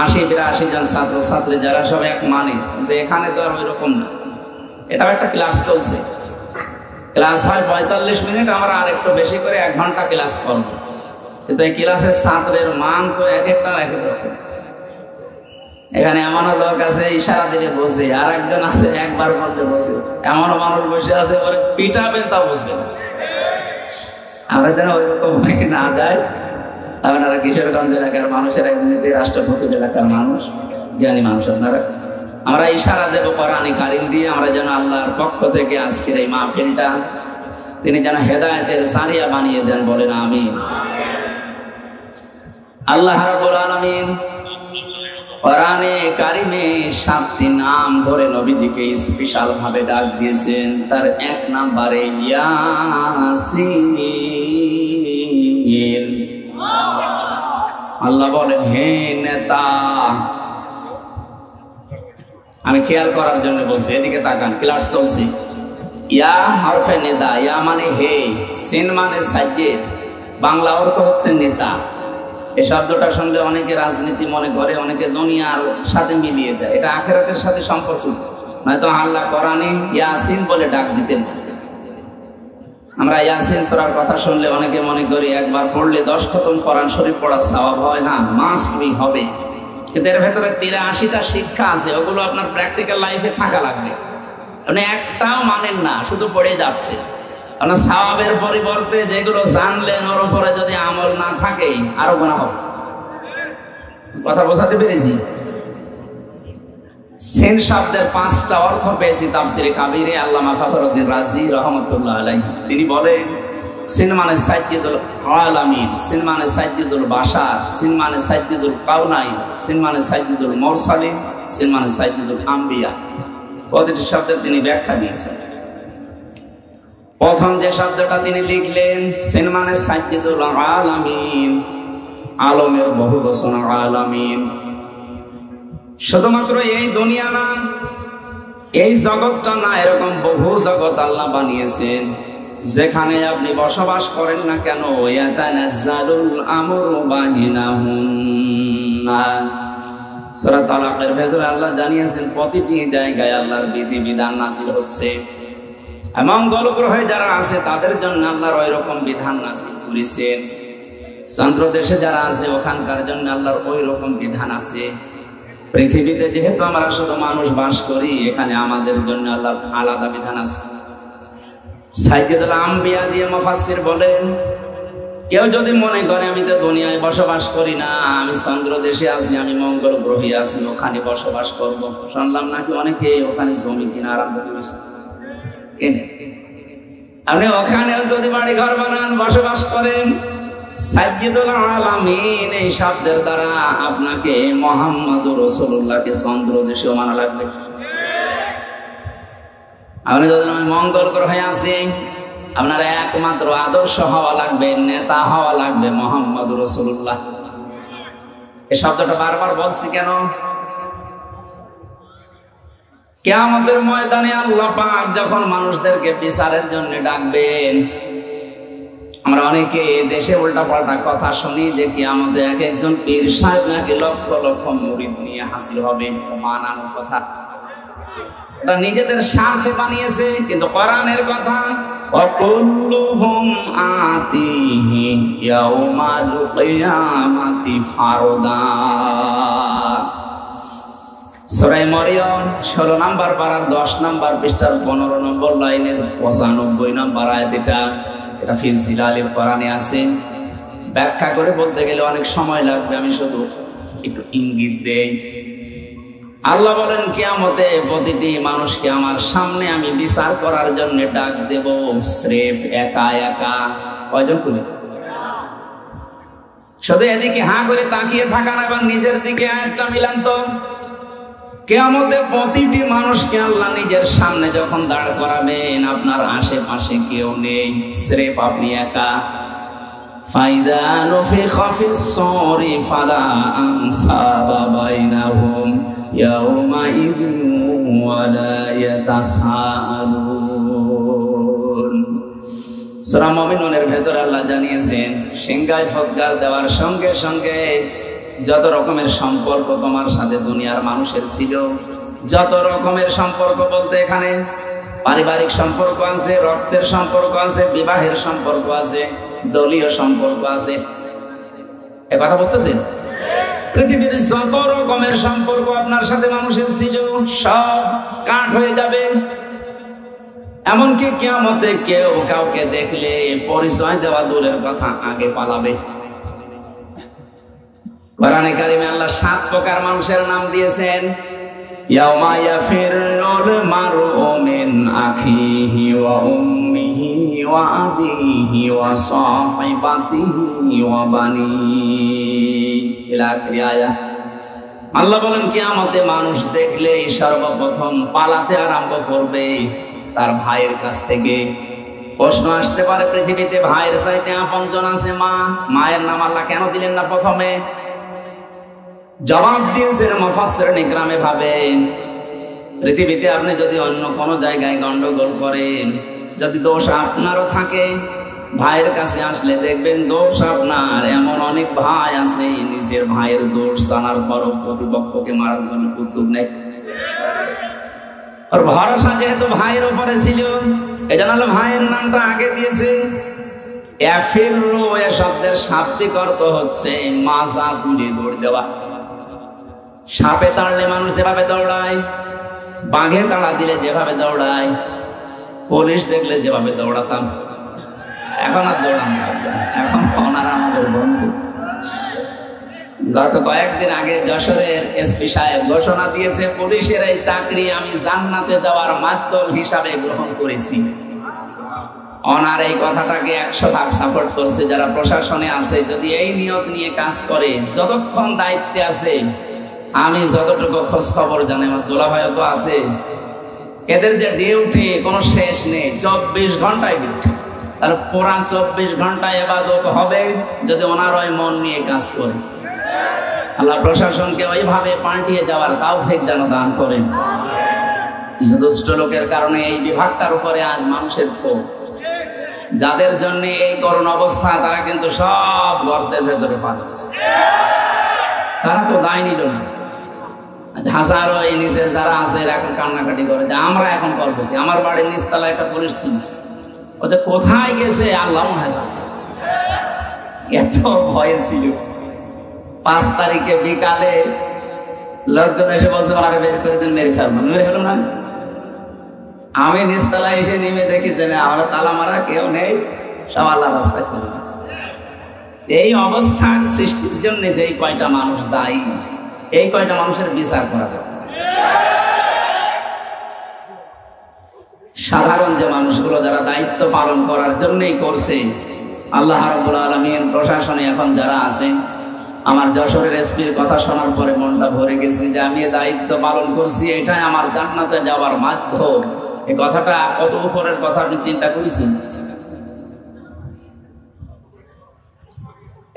৮০-৮২ জন ছাত্র ছাত্রী, যারা সবাই এক মানে, কিন্তু এখানে তো আর ওই রকম না। এটাও একটা ক্লাস চলছে, ক্লাস হয় ৪৫ মিনিট, আমরা আর একটু বেশি করে ১ ঘন্টা ক্লাস করব, কিন্তু এই ক্লাসের ছাত্রের মান তো এক একটা এক এক রকম। এখানে এমনও লোক আছে ইশারা দিলে বসে, আর একজন আছে একবার বলতে বসে, এমনও মানুষ বসে আছে ওরা পিটাবেন তাও বুঝবে না। আমরা যেন ওইরকম হয়ে না যায়। আপনারা কিশোরগঞ্জ এলাকার মানুষের, এমনিতে রাষ্ট্রপতি এলাকার মানুষ, জ্ঞানী মানুষ আপনারা, আমরা ইশারা দেব কোরআনে কারিম দিয়ে, আমরা যেন আল্লাহর পক্ষ থেকে আজকের এই মাহফিলটা তিনি যেন হেদায়েতের সারিয়া বানিয়ে দেন, বলেন আমিন। আল্লাহ রাব্বুল আলামিন কোরআনে কারিমে ৭টি নাম ধরে নবীজিকে স্পেশাল ভাবে ডাক দিয়েছেন। তার ১ নম্বরে ইয়াসিন। আল্লাহ বলেন, হে নেতা, আমি খেয়াল করার জন্য বলছি, এদিকে তাকান, ক্লাস চলছে। ইয়া হরফে নেতা, ইয়া মানে হে, সিন মানে সাজ্জেদ, বাংলা অর্থ হচ্ছে নেতা। এই শব্দটা শুনলে অনেকে রাজনীতি মনে করে, অনেকে দুনিয়ার সাথে মিলিয়ে দেয়, এটা আখিরাতের সাথে সম্পর্ক। নয়তো আল্লাহ কোরআনে ইয়াসিন বলে ডাক দিতেন। আমরা ইয়াসিন সূরার কথা শুনলে অনেকে মনে করি একবার পড়লে 10 খতম কোরআন শরীফ পড়ার সওয়াব হয়। হ্যাঁ, মাস্ট বি হবে, কিন্তু এর ভেতরে ৮৩টা শিক্ষা আছে, ওগুলো আপনার প্র্যাকটিক্যাল লাইফে থাকা লাগবে। আপনি একটাও মানেন না, শুধু পড়ে যাচ্ছে। আপনার সওয়াবের পরিবর্তে যেগুলো জানলেন ওর উপরে যদি আমল না থাকে আরো গুনাহ হবে। কথা বোঝাতে পেরেছি? সিন শব্দের 5টা অর্থ পেয়েছি তাফসিরে কাবিরে আল্লামা ফখরুদ্দিন রাজি রহমাতুল্লাহ আলাইহি। তিনি বলেন, সিন মানে সাইয়্যিদুল আলামিন, সিন মানে সাইয়্যিদুল বাশার, সিন মানে সাইয়্যিদুল কাউনাইন, সিন মানে সাইয়্যিদুল মুরসালিন, সিন মানে সাইয়্যিদুল আম্বিয়া। প্রতিটি শব্দের তিনি ব্যাখ্যা দিয়েছেন। প্রথম যে শব্দটা তিনি লিখলেন, সিন মানে সাইয়্যিদুল আলামিন, আলমের বহু বচন আলামিন। শুধুমাত্র এই দুনিয়া না, এই জগৎটা না, এরকম বহু জগৎ আল্লাহ বানিয়েছেন। যেখানে আপনি বসবাস করেন না কেন, ইয়াতানাজ্জালুল আমরু বাইনাহুন্না, সূরা তালাকের ভেতরে আল্লাহ জানিয়েছেন প্রতিটি জায়গায় আল্লাহর বিধি বিধান নাযিল হচ্ছে। মঙ্গল গ্রহে যারা আছে তাদের জন্য আল্লাহর ওই রকম বিধান নাযিল করেছেন। চন্দ্র দেশে যারা আছে ওখানকার জন্য আল্লাহর ওই রকম বিধান আছে। পৃথিবীতে যেহেতু আমরা শুধু মানুষ বাস করি, এখানে আমাদের জন্য আল্লাহর আলাদা বিধান আছে। সাইয়্যিদুল আম্বিয়া দিয়ে মুফাসসির বলেন, কেউ যদি মনে করে আমি তো দুনিয়ায় বসবাস করি না, আমি চন্দ্র দেশে আছি, আমি মঙ্গল গ্রহে আছি, ওখানে বসবাস করব। শুনলাম নাকি অনেকে ওখানে জমি কিনা আরম্ভ করেছে। আপনি ওখানেও যদি বাড়ি ঘর বানান, বসবাস করেন, সাইয়্যিদুল আলামিন এই শব্দের দ্বারা আপনাকে মুহাম্মদুর রাসূলুল্লাহকে চন্দ্র দেশেও মানা লাগবে। আপনি যদি মঙ্গল গ্রহে আছি, আপনার একমাত্র আদর্শ হওয়া লাগবে, নেতা হওয়া লাগবে মুহাম্মদুর রাসূলুল্লাহ। এই শব্দটা বারবার বলছি কেন? কিয়ামতের ময়দানে আল্লাহ পাক যখন মানুষদেরকে বিচারের জন্য ডাকবেন, আমরা অনেকে দেশে উল্টাপাল্টা কথা শুনি যে কিয়ামতে এক একজন পীর সাহেব নাকি লক্ষ লক্ষ মুরিদ নিয়ে হাজির হবে। মানানোর কথা, এটা নিজেদের স্বার্থে বানিয়েছে। কিন্তু কোরআনের কথা, ওয়াকুল্লুহুম আতিহি ইয়াউমাল কিয়ামাতি ফারদা। সূরা মরিয়ম 16 নম্বর পারার 10 নম্বর পৃষ্ঠার 15 নম্বর লাইনের 95 নম্বর আয়াত। এটা ফি জিলালিল কোরআনে আছে। ব্যাখ্যা করে বলতে গেলে অনেক সময় লাগবে, আমি শুধু একটু ইঙ্গিত দেই। আল্লাহ বলেন, কিয়ামতে প্রতিটি মানুষকে আমার সামনে আমি বিচার করার জন্য ডাক দেব, স্রেফ একা একা। কয়জন করে? শুধু এদিকে হাঁ করে তাকিয়ে থাকান এবং নিজের দিকে আয়াতটা মিলান তো। কিয়ামতে প্রতিটি মানুষকে আল্লাহ নিজের সামনে যখন দাঁড় করাবেন, আপনার আশেপাশে কেউ নেই, স্রেফ আপনি একা। ফাইদা নুফিখা ফিস সূরি ফালা আনসাবা বাইনাহুম ইয়াওমাইযিন ওয়ালা ইয়াতাসাআলুন। সূরা মুমিনুনের ভেতর আল্লাহ জানিয়েছেন, সিংহায় ফৎকার দেওয়ার সঙ্গে সঙ্গে যত রকমের সম্পর্ক তোমার সাথে দুনিয়ার মানুষের ছিল, যত রকমের সম্পর্ক বলতে এখানে পারিবারিক সম্পর্ক আছে, রক্তের সম্পর্ক আছে, বিবাহের সম্পর্ক আছে, দলীয় সম্পর্ক আছে, এ কথা বুঝতেছেন? পৃথিবীর যত রকমের সম্পর্ক আপনার সাথে মানুষের ছিল সব কাট হয়ে যাবে। এমনকি কিয়ামতে কেউ কাউকে দেখলে পরিচয় দেওয়া দূরের কথা, আগে পালাবে। কোরআনে কারিমে আল্লাহ 7 প্রকার মানুষের নাম দিয়েছেন। ইয়াউমা ইয়াফিরুল মারউ মিন আখিহি ওয়া উম্মিহি ওয়া আবিহি ওয়া সাহিবাতিহি ওয়া বানিহি ইলা আখির আয়াত। আল্লাহ বলেন কিয়ামতে মানুষ দেখলেই সর্বপ্রথম পালাতে আরম্ভ করবে তার ভাইয়ের কাছ থেকে। প্রশ্ন আসতে পারে, পৃথিবীতে ভাইয়ের চাইতে আপনজন আছে মা? মায়ের নাম আল্লাহ কেন দিলেন না প্রথমে? জবাব দিয়েছেন মুফাসসিরিন ইকরামে ভাবেন, পৃথিবীতে আপনি যদি অন্য কোনো জায়গায় গন্ডগোল করেন, যদি দোষ আপনারও থাকে, ভাইয়ের কাছে আসলে দেখবেন দোষ আপনার। এমন অনেক ভাই আছে নিজের ভাইয়ের দোষ জানার পরও প্রতিপক্ষকে মারার জন্য উদ্যোগ নেয়। আর ভরসা যেহেতু ভাইয়ের উপরে ছিল, এটা নাহলে ভাইয়ের নামটা আগে দিয়েছে। ইয়াফিরু এ শব্দের শাব্দিক অর্থ হচ্ছে মাজা তুলে দৌড় দেওয়া। সাপে তাড়লে মানুষ যেভাবে দৌড়ায়, বাঘে তাড়া দিলে যেভাবে দৌড়ায়, পুলিশ দেখলে যেভাবে দৌড়াতাম, এখন আর দৌড়ানো লাগবে না, এখন ওনারা আমাদের বন্ধু। গত কয়েকদিন আগে যশোরের এসপি সাহেব ঘোষণা দিয়েছে, পুলিশের এই চাকরি আমি জান্নাতে যাওয়ার মাধ্যম হিসাবে গ্রহণ করেছি। ওনার এই কথাটাকে 100% সাপোর্ট করছে যারা প্রশাসনে আছে। যদি এই নিয়ত নিয়ে কাজ করে, যতক্ষণ দায়িত্বে আছে, আমি যতটুকু খোঁজ খবর জানি, আমার দুলাভাইও তো আছে, এদের যে ডিউটি কোনো শেষ নেই, 24 ঘন্টায় ডিউটি। তাহলে পুরা 24 ঘন্টায় ইবাদত হবে যদি ওনার ওই মন নিয়ে কাজ করে। আল্লাহ প্রশাসনকে ওইভাবে পাল্টিয়ে যাওয়ার তৌফিক যেন দান করেন। দুষ্ট লোকের কারণে এই বিভাগটার উপরে আজ মানুষের ক্ষোভ। যাদের জন্য এই করুণ অবস্থা, তারা কিন্তু সব গর্তের ভেতরে পা দিয়েছে। তারা তো দায় নিল না। হাজারো এই নিচে যারা আছে এখন কান্নাকাটি করে যে আমরা এখন করবো কি? আমার বাড়ির নিচতলা একটা পুলিশ ছিল, ওদের কোথায় গেছে আল্লাহ হাজার, এত ভয় ছিল। 5 তারিখে বিকালে লোকজন এসে বলছে ওনারা বের করে দিন, মেরে ফেলবো। মেরে ফেলবো না, আমি নিচতলায় এসে নেমে দেখি যে না, আমরা তালা মারা, কেউ নেই, সব আল্লাহ রাস্তায় চলে গেছে। এই অবস্থার সৃষ্টির জন্য যে এই কয়টা মানুষ দায়ী, এই কয়টা মানুষের বিচার করা দরকার। সাধারণ যে মানুষগুলো যারা দায়িত্ব পালন করার জন্যই করছে, আল্লাহ রাব্বুল আলামিন প্রশাসনে এখন যারা আছে, আমার যশোরের এসপির কথা শোনার পরে মনটা ভরে গেছে যে আমি দায়িত্ব পালন করছি, এটাই আমার জান্নাতে যাওয়ার মাধ্যম। এই কথাটা কত উপরের কথা আপনি চিন্তা করেছেন?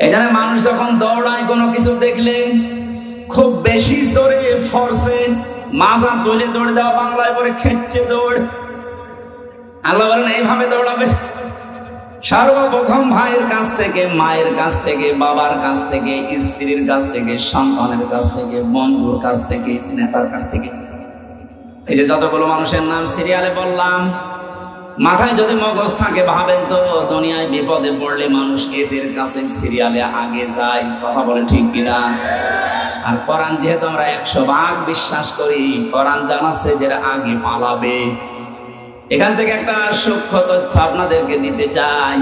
এখানে মানুষ যখন দৌড়ায় কোনো কিছু দেখলে খুব বেশি জোরে ফোর্সে মাজা তুলে দৌড়ে দেওয়া, বাংলায় পরে খেচ্ছে দৌড়। আল্লাহ বলেন এইভাবে দৌড়াবে। সর্বপ্রথম ভাইয়ের কাছ থেকে, মায়ের কাছ থেকে, বাবার কাছ থেকে, স্ত্রীর কাছ থেকে, সন্তানের কাছ থেকে, বন্ধুর কাছ থেকে, নেতার কাছ থেকে। এই যে যতগুলো মানুষের নাম সিরিয়ালে বললাম, মাথায় যদি মগজ থাকে ভাবেন তো দুনিয়ায় বিপদে পড়লে মানুষ এদের কাছে সিরিয়ালে আগে যায়। কথা বলে ঠিক কিনা? আর কোরআন যেহেতু আমরা 100% বিশ্বাস করি, কোরআন জানাচ্ছে যে আগে পালাবে। এখান থেকে একটা সূক্ষ্ম তথ্য আপনাদেরকে দিতে চাই,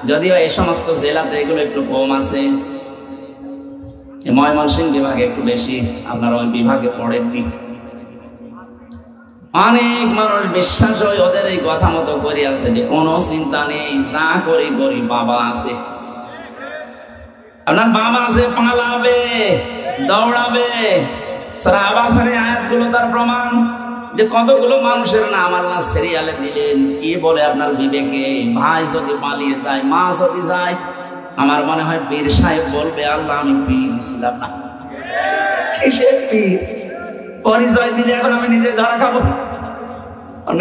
যদিও এই সমস্ত জেলাতে এগুলো একটু কম আছে, ময়মনসিংহ বিভাগে একটু বেশি। আপনারা ওই বিভাগে পড়েননি। অনেক মানুষ বিশ্বাস হয় ওদের এই কথা মতো করে আছে যে কোনো চিন্তা নেই, যা করি করি, বাবা আছে। আপনার বাবা আছে, পালাবে, দৌড়াবে, সূরা আবাসের আয়াতগুলো তার প্রমাণ যে কতগুলো মানুষের নাম আল্লাহ সিরিয়ালে দিলেন। কি বলে আপনার বিবেকে? ভাই যদি পালিয়ে যায়, মা যদি যায়, আমার মনে হয় পীর সাহেব বলবে আল্লাহ আমি পীর ছিলাম না। কিসের পীর? পরিচয় দিলে এখন আমি নিজে ধরা খাবো।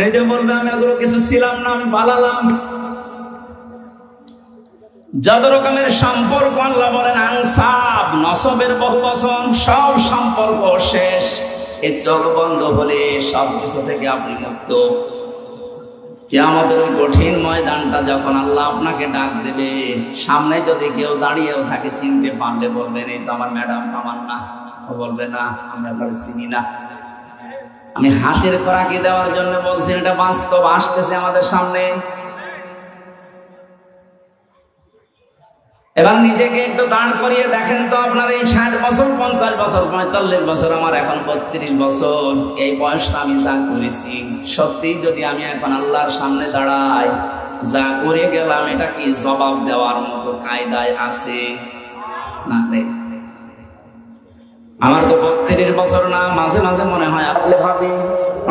নিজে বলবে আমি এগুলো কিছু ছিলাম না, আমি পালালাম। যত রকমের সম্পর্ক আল্লাহ বলেন আনসাব, নসবের বহু বচন, সব সম্পর্ক শেষ। এই চোখ বন্ধ হলে সব কিছু থেকে আপনি মুক্ত। কিয়ামতের ওই কঠিন ময়দানটা যখন আল্লাহ আপনাকে ডাক দেবে, সামনে যদি কেউ দাঁড়িয়েও থাকে, চিনতে পারলে বলবেন এই তো আমার ম্যাডাম, আমার না। ও বলবে না, আমি আপনাকে চিনি না। আমি হাসির খোরাকি দেওয়ার জন্য বলছি, এটা বাস্তব আসতেছে আমাদের সামনে। এবার নিজেকে একটু দাঁড় করিয়ে দেখেন তো, আপনার এই 60 বছর, 50 বছর, 45 বছর, আমার এখন 32 বছর, এই বয়সটা আমি যা করেছি, সত্যি যদি আমি এখন আল্লাহর সামনে দাঁড়াই, যা করে গেলাম এটা কি জবাব দেওয়ার মতো কায়দায় আছে? না নেই। আমার তো 32 বছর না, মাঝে মাঝে মনে হয় আপনি ভাবি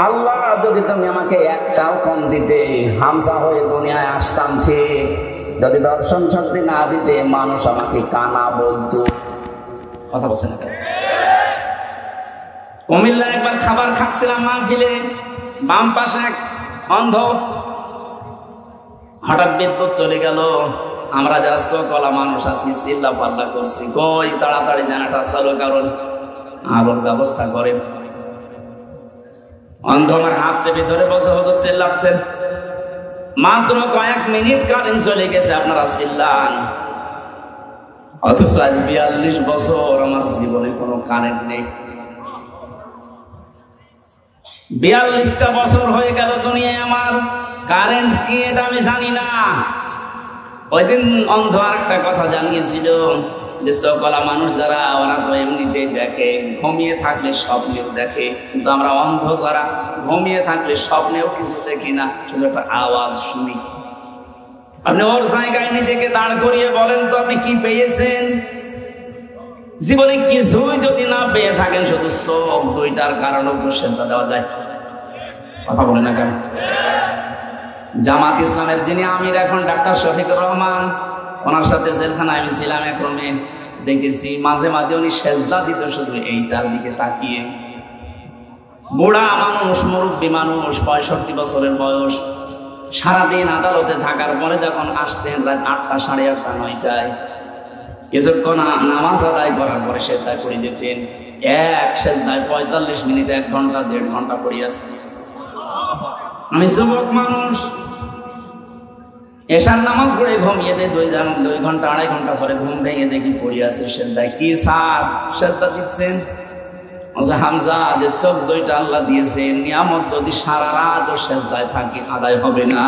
আল্লাহ যদি তুমি আমাকে একটাও কম দিতে, হামজা হয়ে দুনিয়ায় আসতাম ঠিক। যদি দর্শন শক্তি না দিতে, মানুষ আমাকে কানা বলতো। কথা বলছে না? কুমিল্লা একবার খাবার খাচ্ছিলাম মাহফিলে, বাম পাশে এক অন্ধ, হঠাৎ বিদ্যুৎ চলে গেল। আমরা যারা চোখওয়ালা মানুষ আছি চিল্লা পাল্লা করছি, কই তাড়াতাড়ি জানাটা চালু কারণ আলোর ব্যবস্থা করেন। অন্ধ আমার হাত চেপে ধরে বসে হতো চিল্লাচ্ছেন। মাত্র কয়েক মিনিট কারেন্ট চলে গেছে, আপনারা চিল্লান। অথচ আজ 42 বছর আমার জীবনে কোনো কারেন্ট নেই। 42টা বছর হয়ে গেল দুনিয়ায়, আমার কারেন্ট কি এটা আমি জানি না। ওই দিন অন্ধ আর একটা কথা জানিয়েছিল যে চোখওয়ালা মানুষ যারা, ওরা তো এমনিতেই দেখে, ঘুমিয়ে থাকলে স্বপ্নেও দেখে, কিন্তু আমরা অন্ধ যারা, ঘুমিয়ে থাকলে স্বপ্নেও কিছু দেখি না, শুধু একটা আওয়াজ শুনি। আপনি ওর জায়গায় নিজেকে দাঁড় করিয়ে বলেন তো, আপনি কি পেয়েছেন জীবনে? কিছুই যদি না পেয়ে থাকেন, শুধু চোখ দুইটার কারণে সেজদা দেওয়া যায়। কথা বলে না কেন? জামাত ইসলামের যিনি আমির এখন ডাক্তার শফিকুর রহমান, ওনার সাথে জেলখানায় আমি ছিলাম, এক রুমে দেখেছি মাঝে মাঝে উনি সেজদা দিত শুধু এইটার দিকে তাকিয়ে। বুড়া মানুষ, মুরব্বী মানুষ, 65 বছরের বয়স, সারাদিন আদালতে থাকার পরে যখন আসতেন রাত 8টা, 8:30, 9টায়, কিছুক্ষণ নামাজ আদায় করার পরে সেজদা করে দিতেন। এক সেজদায় 45 মিনিট, 1 ঘন্টা, 1.5 ঘন্টা পড়িয়াছে। আমি যুবক মানুষ, এশার নামাজ পড়ে ঘুমিয়ে দেয় 2 ঘন্টা, 2.5 ঘন্টা পরে ঘুম ভেঙে দেখি পড়িয়াছে সেজদায়। কি স্যার সেজদা দিচ্ছেন? হামজা, যে চোখ দুইটা আল্লাহ দিয়েছে, নিয়ামত যদি সারা রাত ও সেজদায় থাকি, আদায় হবে না।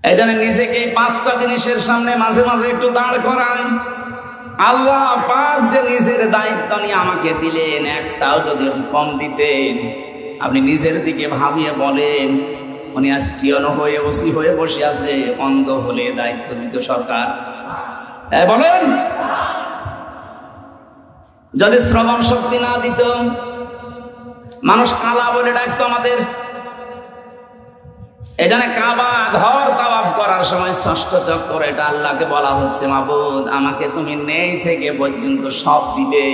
এই জন্য নিজেকে 5টা জিনিসের সামনে মাঝে মাঝে একটু দাঁড় করান। আল্লাহ পাক যে নিজের দায়িত্ব নিয়ে আমাকে দিলেন, একটাও যদি কম দিতেন, আপনি নিজের দিকে ভাবিয়ে বলেন, উনি আজ কিয়ন হয়ে ওসি হয়ে বসে আছে, অন্ধ হলে দায়িত্ব দিত সরকার। বলেন, যদি শ্রবণ শক্তি না দিত, মানুষ কালা বলে ডাকতো আমাদের। এখানে কাবা ঘর তাওয়াফ করার সময় 6ষ্ঠ চক্কর, এটা আল্লাহকে বলা হচ্ছে, মাবুদ আমাকে তুমি নেই থেকে পর্যন্ত সব দিবে,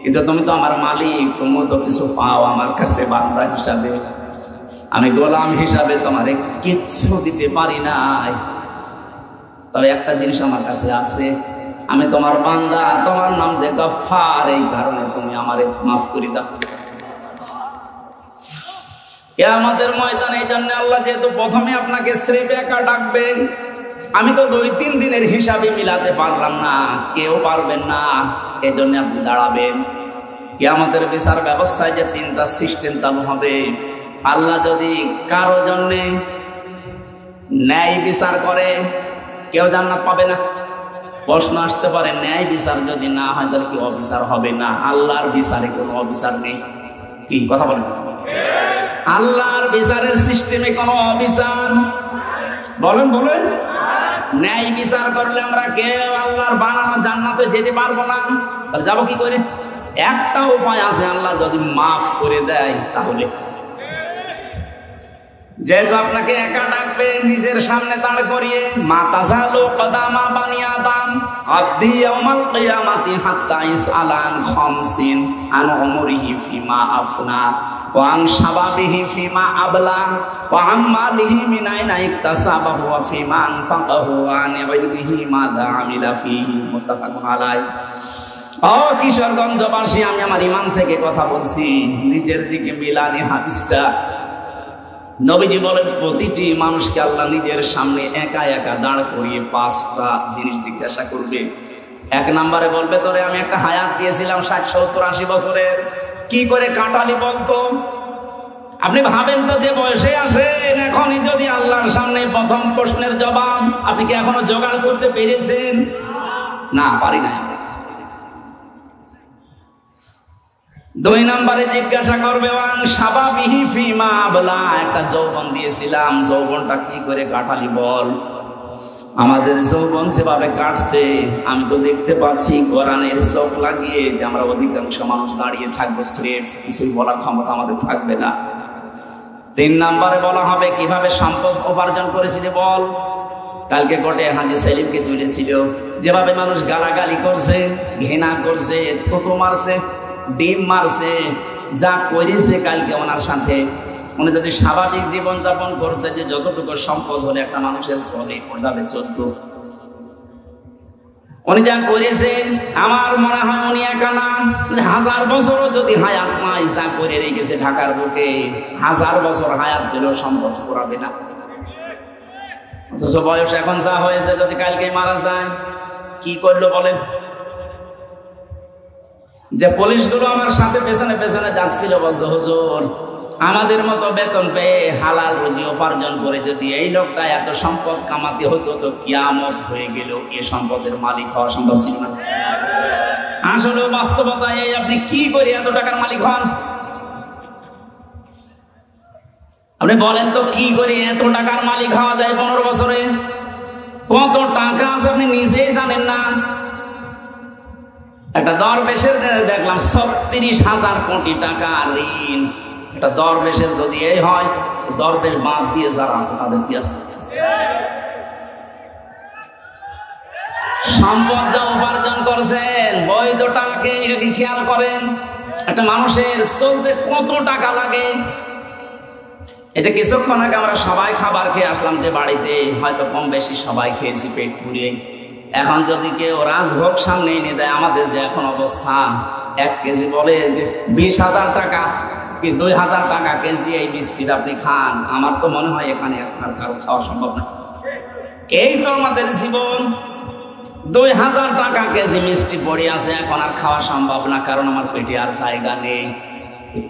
কিন্তু তুমি তো আমার মালিক, তুমি তো কিছু পাও আমার কাছে বান্দা হিসাবে, আমি গোলাম হিসাবে তোমারে কিচ্ছু দিতে পারি নাই। তবে একটা জিনিস আমার কাছে আছে, আমি তোমার বান্দা, তোমার নাম যে গফফার, এই কারণে তুমি আমারে মাফ করে দাও। কিয়ামতের ময়দানে এই জন্য আল্লাহ যেহেতু প্রথমে আপনাকে স্রেফ একা ডাকবেন, আমি তো 2-3 দিনের হিসাবে মিলাতে পারলাম না, কেউ পারবেন না, এই জন্য আপনি দাঁড়াবেন। কিয়ামতের বিচার ব্যবস্থায় যে 3টা সিস্টেম চালু হবে, আল্লাহ যদি কারো জন্য ন্যায় বিচার করে, কেউ জান্নাত পাবে না। প্রশ্ন আসতে পারে, ন্যায় বিচার যদি না হয় তাহলে কি অবিচার হবে না? আল্লাহর বিচারে কোনো অবিচার নেই। কি কথা বলেন? আল্লাহর বিচারের সিস্টেমে কোনো অবিচার, বলেন বলেন, ন্যায় বিচার করলে আমরা কেউ আল্লাহর বানানো জান্নাতে যেতে পারবো না। যাবো কি করে? একটা উপায় আছে, আল্লাহ যদি মাফ করে দেয় তাহলে। যেহেতু আপনাকে একা ডাকবে, নিজের সামনে দাঁড় করিয়ে, মাতাজালু কদামা বানি আদম আদি ইয়াউমাল কিয়ামাতি হাত্তা ইসআলান খামসিন আন উমরিহি ফিমা আফনা ওয়া আন শাবাবিহি ফিমা আবলা ওয়া আন মালিহি মিন আইনা ইকতাসাবাহু ওয়া ফিমা আনফাকাহু ওয়া আন ইলমিহি মাযা আমিলা ফিহি মুত্তাফাকুন আলাইহি। ও কিশোরগঞ্জবাসী, আমি আমার ইমান থেকে কথা বলছি, নিজের দিকে মিলানি হাদিসটা। নবীজি বলেন প্রতিটি মানুষকে আল্লাহ নিজের সামনে একা একা দাঁড় করিয়ে 5টা জিনিস জিজ্ঞাসা করবে। 1 নম্বরে বলবে, তোরে আমি একটা হায়াত দিয়েছিলাম 60, 70, 80 বছরের, কি করে কাটালি বলতো? আপনি ভাবেন তো যে বয়সে আসেন, এখনই যদি আল্লাহর সামনে প্রথম প্রশ্নের জবাব আপনি কি এখনো জোগাড় করতে পেরেছেন? না, পারি না। 2 নম্বরে জিজ্ঞাসা করবে ওয়ান শাবাবিহি ফিমা আবলা, একটা যৌবন দিয়েছিলাম, যৌবনটা কি করে কাটালি বল। আমাদের যৌবন যেভাবে কাটছে আমি তো দেখতে পাচ্ছি, কোরআনের চোখ লাগিয়ে যে আমরা অধিকাংশ মানুষ দাঁড়িয়ে থাকবো, স্রেফ কিছুই বলার ক্ষমতা আমাদের থাকবে না। 3 নম্বরে বলা হবে কিভাবে সম্পদ উপার্জন করেছিলে বল। কালকে কোর্টে হাজি সেলিমকে তুলেছিল, যেভাবে মানুষ গালাগালি করছে, ঘৃণা করছে, থুতু মারছে, ডিম মারছে, যা করেছে কালকে ওনার সাথে, উনি যদি স্বাভাবিক জীবনযাপন করতে যে যতটুকু সম্পদ হলে একটা মানুষের চলে ওইভাবে চলত, উনি যা করেছে আমার মনে হয় উনি একা না, 1000 বছরও যদি হায়াত নাই, যা করে রেখেছে ঢাকার বুকে, 1000 বছর হায়াত পেলেও সম্পদ করাবে না। অথচ বয়স এখন যা হয়েছে, যদি কালকে মারা যায় কি করলো বলেন? যে পুলিশগুলো আমার সাথে পেছনে পেছনে যাচ্ছিল, বলছে হুজুর আমাদের মতো বেতন পেয়ে হালাল রুজি উপার্জন করে যদি এই লোকটা এত সম্পদ কামাতে হতো তো কিয়ামত হয়ে গেল, এ সম্পদের মালিক হওয়া সম্ভব ছিল না। আসলে বাস্তবতা এই, আপনি কি করে এত টাকার মালিক হন? আপনি বলেন তো কি করে এত টাকার মালিক হওয়া যায়? 15 বছরে কত টাকা আছে আপনি নিজেই জানেন না। একটা দরবেশের দেখলাম 36,000 কোটি টাকা ঋণ। এটা দরবেশের যদি এই হয়, দরবেশ বাদ দিয়ে যারা আছে তাদের কি আছে? সম্পদ যা উপার্জন করছেন বৈধ টাকাকে খেয়াল করেন। একটা মানুষের চলতে কত টাকা লাগে। এটা কিছুক্ষণ আগে আমরা সবাই খাবার খেয়ে আসলাম, যে বাড়িতে হয়তো কম বেশি সবাই খেয়েছি পেট পুড়িয়ে। এখন যদি কেউ রাজভোগ সামনে এনে দেয়, আমাদের যে এখন অবস্থা, 1 কেজি বলে যে 20,000 টাকা কি 2,000 টাকা কেজি এই মিষ্টিটা আপনি খান, আমার তো মনে হয় এখানে আপনার কারো খাওয়া সম্ভব না। এই তো আমাদের জীবন। 2,000 টাকা কেজি মিষ্টি পড়ে আছে, এখন আর খাওয়া সম্ভব না, কারণ আমার পেটে আর জায়গা নেই।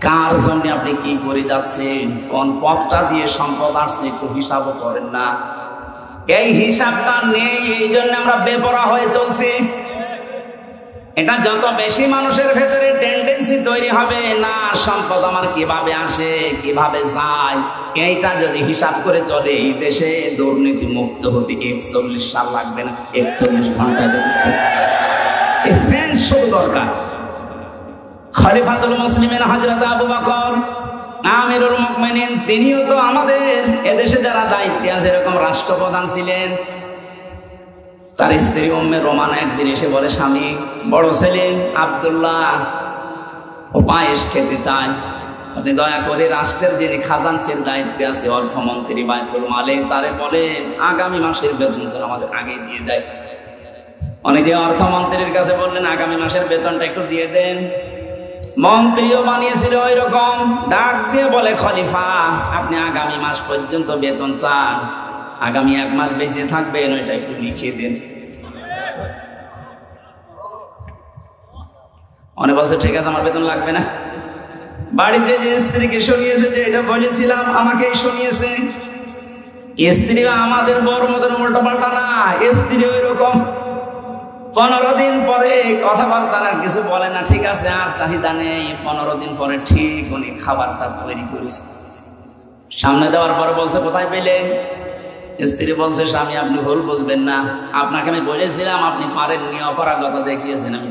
কার জন্য আপনি কি করে যাচ্ছেন, কোন পথটা দিয়ে সম্পদ আসছে একটু হিসাবও করেন না। এই হিসাবটা নেই, এই জন্য আমরা বেপরোয়া হয়ে চলছি। এটা যত বেশি মানুষের ভেতরে টেন্ডেন্সি তৈরি হবে, না সম্পদ আমার কিভাবে আসে কিভাবে যায়, এইটা যদি হিসাব করে চলে, এই দেশে দুর্নীতি মুক্ত হতে 41 সাল লাগবে না, 41 ঘন্টা সেন্স শুধু দরকার। খলিফাতুল মুসলিমিন হযরত আবু বকর আমিরুল মুমিনিন, তিনিও তো আমাদের এদেশে যারা দায়িত্বে আছে এরকম রাষ্ট্রপ্রধান ছিলেন। তার স্ত্রী উম্মে রোমানা একদিন এসে বলে, স্বামী বড় ছেলে আব্দুল্লাহ ও পায়েস খেতে চায়, আপনি দয়া করে রাষ্ট্রের যিনি খাজানচির দায়িত্বে আছে, অর্থমন্ত্রী বাইতুল মালে, তারে বলেন আগামী মাসের বেতন যেন আমাদের আগে দিয়ে দেয়। অনেকে অর্থমন্ত্রীর কাছে বললেন আগামী মাসের বেতনটা একটু দিয়ে দেন। মন্ত্রীও বানিয়েছিল ওই রকম, ডাক দিয়ে বলে, খলিফা আপনি আগামী মাস পর্যন্ত বেতন চান, আগামী 1 মাস বেঁচে থাকবেন, ওইটা একটু লিখে দেন। অনেক বলছে ঠিক আছে আমার বেতন লাগবে না। বাড়িতে যে স্ত্রীকে শুনিয়েছে যে এটা বলেছিলাম আমাকেই শুনিয়েছে। স্ত্রীরা আমাদের বড় মতো উল্টো পাল্টা না, স্ত্রী ওই রকম 15 দিন পরে কথাবার্তা আর কিছু বলে না, ঠিক আছে আর চাহিদা নেই। 15 দিন পরে ঠিক উনি খাবারটা তৈরি করেছে, সামনে দেওয়ার পরে বলছে কোথায় পেলে? স্ত্রী বলছে, স্বামী আপনি ভুল বুঝবেন না, আপনাকে আমি বলেছিলাম আপনি পারেননি, অপারগতা দেখিয়েছেন, আমি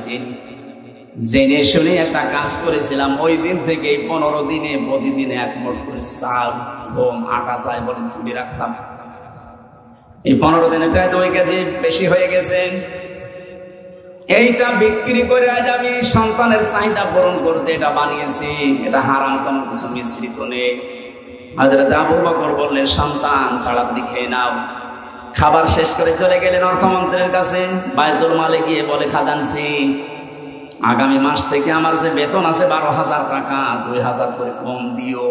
জেনে শুনে একটা কাজ করেছিলাম। ওই দিন থেকে 15 দিনে প্রতিদিনে 1 মুঠ করে চাল, গম, আটা, চাই বলে তুলে রাখতাম। এই 15 দিনে প্রায় 2 কেজি বেশি হয়ে গেছে। এইটা বিক্রি করে আজ আমি সন্তানের চাহিদা পূরণ করতে এটা বানিয়েছি। এটা হারাম কোনো কিছু মিশ্রিত নেই। হযরত আবু বকর বললেন, সন্তান তাড়াতাড়ি খেয়ে নাও। খাবার শেষ করে চলে গেলেন অর্থমন্ত্রীর কাছে। বায়তুল মালে গিয়ে বলে, খাজানসি, আগামী মাস থেকে আমার যে বেতন আছে 12,000 টাকা, 2,000 করে কম দিও।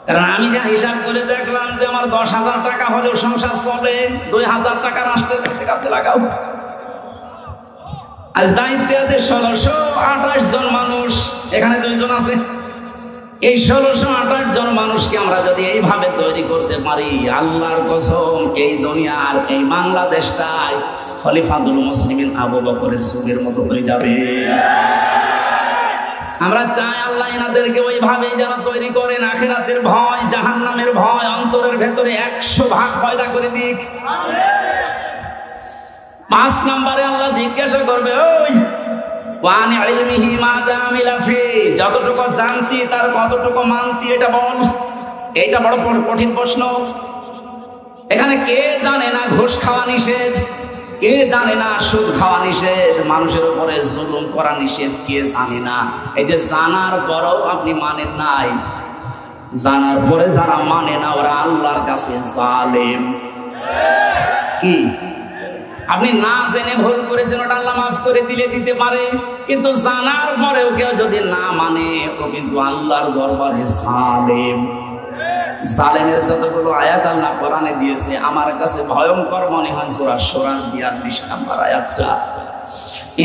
কারণ আমি যা হিসাব করে দেখলাম যে আমার 10,000 টাকা হলেও সংসার চলে, 2,000 টাকা রাষ্ট্রের কাছে লাগাও। আজ দায়িত্বে আছে 1628 জন মানুষ, এখানে 2 জন আছে। এই 1628 জন মানুষকে আমরা যদি এইভাবে তৈরি করতে পারি, আল্লাহর কসম এই দুনিয়ার এই বাংলাদেশটাই খলিফাতুল মুসলিমিন আবু বকরের যুগের মতো হয়ে যাবে। আমরা চাই আল্লাহ এনাদেরকে ওইভাবে যেন তৈরি করেন, আখিরাতের ভয়, জাহান্নামের ভয় অন্তরের ভেতরে 100 ভাগ পয়দা করে দিক। 5 নম্বরে আল্লাহ জিজ্ঞাসা করবে, ওই ওয়ানি ইলমিহি মাযা আমিলা ফি, যতটুকু জানতি তার কতটুকু মানতি এটা বল। এটা বড় কঠিন প্রশ্ন। এখানে কে জানে না ঘুষ খাওয়া নিষেধ? কে জানে না সুদ খাওয়া নিষেধ? মানুষের উপরে জুলুম করা নিষেধ? কে জানে না? এই যে জানার পরেও আপনি মানেন নাই, জানার পরে যারা মানে না ওরা আল্লাহর কাছে জালেম। কি আপনি না জেনে ভুল করেছেন, ওটা আল্লাহ মাফ করে দিতে পারে, কিন্তু জানার পরেও কেউ যদি না মানে ও কিন্তু আল্লাহর দরবারে জালেম। জালেমের যতগুলো আয়াত আল্লাহ কোরআনে দিয়েছে আমার কাছে ভয়ঙ্কর মনে হয় সূরা শূরার 42 নম্বর আয়াতটা,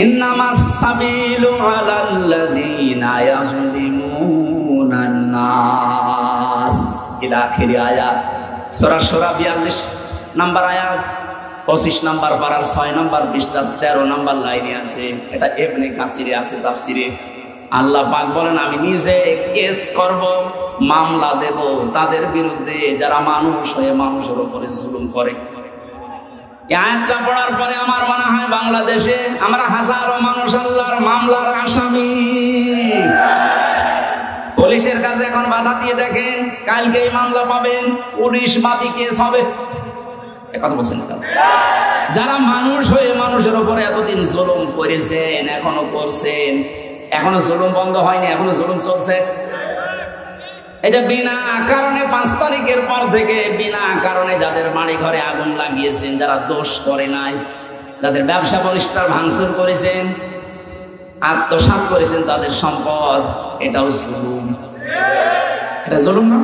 ইন্নামাস সাবিলু আলাল্লাযীনা ইয়াযলিমুনান নাস ইলা আখির আয়াত। সূরা শূরা 42 নম্বর আয়াত, 25 নম্বর পারার 6 নম্বর পৃষ্ঠার 13 নম্বর লাইনে আছে। এটা ইবনে কাসিরে আছে তাফসিরে। আল্লাহ পাক বলেন, আমি নিজে কেস করব, মামলা দেব তাদের বিরুদ্ধে যারা মানুষ হয়ে মানুষের উপরে জুলুম করে। এই আয়াতটা পড়ার পরে আমার মনে হয় বাংলাদেশে আমরা হাজারো মানুষ আল্লাহর মামলার আসামি। পুলিশের কাছে এখন বাধা দিয়ে দেখেন, কালকে এই মামলা পাবেন, পুলিশ বাদী কেস হবে। কথা বলছেন না? যারা মানুষ হয়ে মানুষের উপরে এতদিন জুলুম করেছেন, এখনো করছেন, এখনো জুলুম বন্ধ হয়নি, এখনো জুলুম চলছে। এটা বিনা কারণে 5 তারিখের পর থেকে বিনা কারণে যাদের বাড়ি ঘরে আগুন লাগিয়েছেন, যারা দোষ করে নাই, যাদের ব্যবসা প্রতিষ্ঠান ভাঙচুর করেছেন, আত্মসাৎ করেছেন তাদের সম্পদ, এটাও জুলুম। এটা জুলুম না?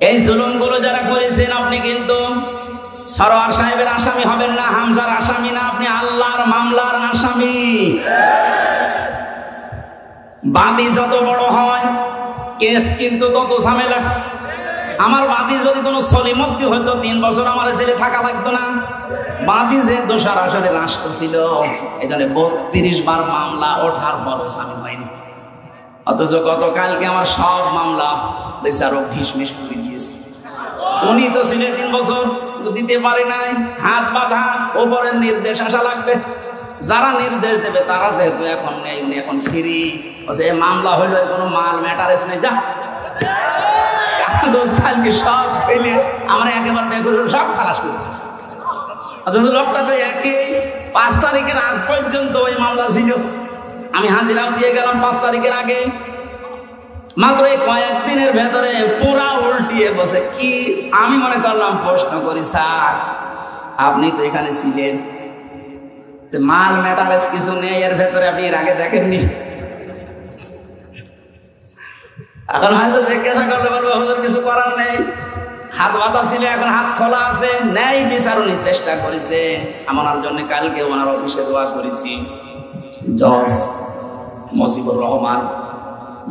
এই জুলুমগুলো যারা করেছেন আপনি কিন্তু সরোয়ার সাহেবের আসামি হবেন না, হামজার আসামি না, আপনি আল্লাহর মামলার আসামি। বাদী যত বড় হয় কেস কিন্তু তত ঝামেলা। আমার বাদী যদি কোনো সলিমতি হইতো 3 বছর আমার জেলে থাকা লাগতো না। বাদী যে দোষার আসলে রাষ্ট্র ছিল, এখানে 32 বার মামলা ওঠার পরও জামিন হয়নি। অথচ গতকালকে আমার সব মামলা বিচারক ঘিসমিস করে দিয়েছে। উনি তো ছিলেন 3 বছর, দিতে পারে নাই, হাত বাঁধা, ওপরের নির্দেশ আসা লাগবে। যারা নির্দেশ দেবে তারা যেহেতু এখন নেই, উনি এখন ফ্রি, মামলা হইলো কোনো মাল ম্যাটারেস নেই, যা কালকে সব ফেলে আমরা একেবারে বেগুন সব খালাস করে দিয়েছি। অথচ লোকটা তো একই 5 তারিখের আগ পর্যন্ত ওই মামলা ছিল। আমি হাজিরাও দিয়ে গেলাম 5 তারিখের আগে। মাত্র এই কয়েকদিনের ভেতরে পুরা উল্টিয়ে বসে। কি আমি মনে করলাম, প্রশ্ন করি, স্যার আপনি তো এখানে ছিলেন, মাল ম্যাটারেস কিছু নেই এর ভেতরে, আপনি এর আগে দেখেননি? এখন হয়তো জিজ্ঞাসা করতে পারবো, হুজুর কিছু করার নেই, হাত বাঁধা ছিল, এখন হাত খোলা আছে। ন্যায় বিচার উনি চেষ্টা করেছে। আমার জন্য কালকে ওনার অফিসে দোয়া করেছি। জজ মজিবুর রহমান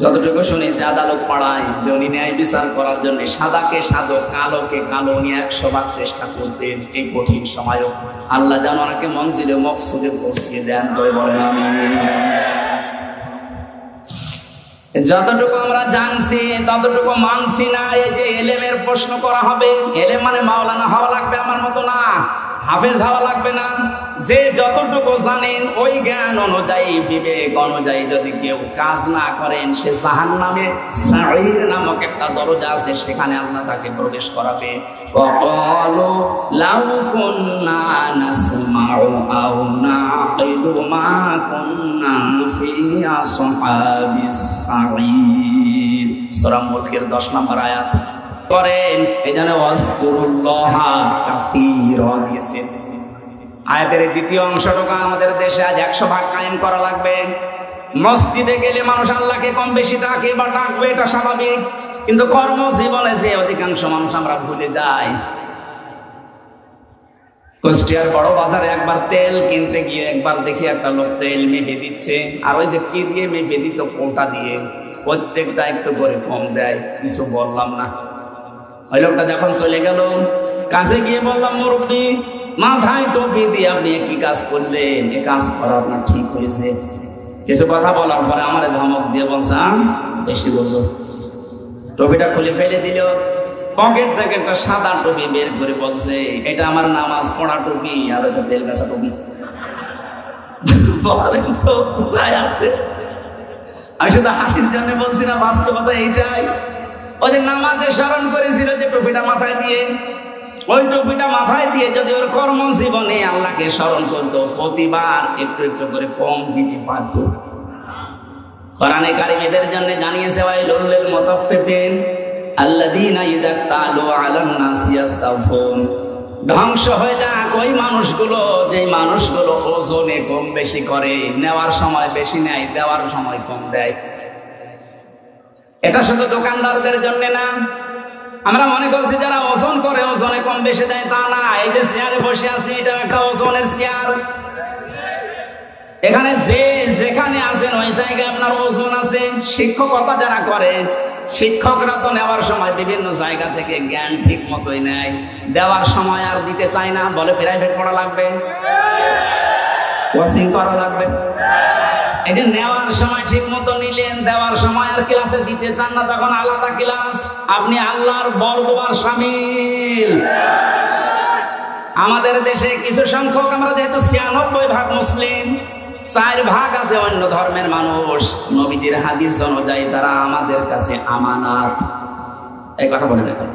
যতটুকু শুনেছে আদালত পাড়ায় যে উনি ন্যায় বিচার করার জন্য সাদাকে সাদা, কালোকে কালো, উনি 100 বার চেষ্টা করতেন। এই কঠিন সময়ও আল্লাহ যেন ওনাকে মঞ্জিলে মকসুদে পৌঁছিয়ে দেন। জয় বলেন আমিন। যতটুকু আমরা জানছি ততটুকু মানছি না। এই যে এলেমের প্রশ্ন করা হবে, এলেম মানে মাওলানা হওয়া লাগবে আমার মতো না, হাফেজ হওয়া লাগবে না। যে যতটুকু জানেন ওই জ্ঞান অনুযায়ী, বিবেক অনুযায়ী যদি কেউ কাজ না করেন, সে জাহান্নামে সাঈর নামক একটা দরজা আছে, সেখানে আল্লাহ তাকে প্রবেশ করাবে। ওয়াকালু লাউ কুন্না নাসমাউ আও নাকিলু মা কুন্না ফি আসহাবিস সাঈর। সূরা মুলকের 10 নম্বর আয়াত করেন। এখানে ওয়াজকুরুল্লাহ কাসীরা দিয়েছে। আয়াতের দ্বিতীয় অংশটুকু আমাদের দেশে আজ 100 ভাগ কায়েম করা লাগবে। মসজিদে গেলে মানুষ আল্লাহকে কম বেশি ডাকে বা ডাকবে, এটা স্বাভাবিক, কিন্তু কর্মজীবনে যে অধিকাংশ মানুষ আমরা ভুলে যাই। কুষ্টিয়ার বড় বাজারে একবার তেল কিনতে গিয়ে একবার দেখি একটা লোক তেল মেপে দিচ্ছে, আর ওই যে কি দিয়ে মেপে দিত, কোটা দিয়ে, প্রত্যেকটা একটু করে কম দেয়। কিছু বললাম না। ওই লোকটা যখন চলে গেল, কাছে গিয়ে বললাম, মুরব্বি মাথায় টুপি দিয়ে আপনি কি কাজ করলেন? এ কাজ করা আপনার ঠিক হয়েছে? কিছু কথা বলার পরে আমার ধমক দিয়ে বলছে, বেশি বোঝো। টুপিটা খুলে ফেলে দিল, পকেট থেকে একটা সাদা টুপি বের করে বলছে, এটা আমার নামাজ পড়া টুপি, আর ওই তেল গাছা টুপি। বলেন তো কোথায় আছে? আমি শুধু হাসির জন্য বলছি না, বাস্তবতা এইটাই। ওই যে নামাজে স্মরণ করেছিল যে টুপিটা মাথায় দিয়ে, ওই টুপিটা মাথায় দিয়ে যদি ওর কর্মজীবনে আল্লাহকে স্মরণ করতো, প্রতিবার একটু একটু করে কম দিতে পারতো। কোরআনে কারীমদের জন্য জানিয়েছে, ওয়াইলুল লিল মুতাফফিফিন আল্লাযীনা ইযা তালু আলান নাসি ইস্তাগফুন। ধ্বংস হয়ে যাক ওই মানুষগুলো, যেই মানুষগুলো ওজনে কম বেশি করে, নেওয়ার সময় বেশি নেয়, দেওয়ার সময় কম দেয়। এটা শুধু দোকানদারদের জন্য না। আমরা মনে করছি যারা ওজন করে ওজনে কম বেশি দেয়, তা না। এই যে চেয়ারে বসে আছি, এটা একটা ওজনের চেয়ার। এখানে যে যেখানে আছেন ওই জায়গায় আপনার ওজন আছে। শিক্ষকতা যারা করে, শিক্ষকরা তো নেওয়ার সময় বিভিন্ন জায়গা থেকে জ্ঞান ঠিক মতোই নেয়, দেওয়ার সময় আর দিতে চায় না, বলে প্রাইভেট পড়া লাগবে, কোচিং করা লাগবে। এই যে নেওয়ার সময় ঠিক মতো নিলেন, দেওয়ার সময় আর ক্লাসে দিতে চান না, তখন আলাদা ক্লাস। আপনি আল্লাহর বরদোয়ার শামিল। আমাদের দেশে কিছু সংখ্যক, আমরা যেহেতু 96% মুসলিম, 4% আছে অন্য ধর্মের মানুষ। নবীদের হাদিস অনুযায়ী তারা আমাদের কাছে আমানত। এই কথা বলে দেখুন,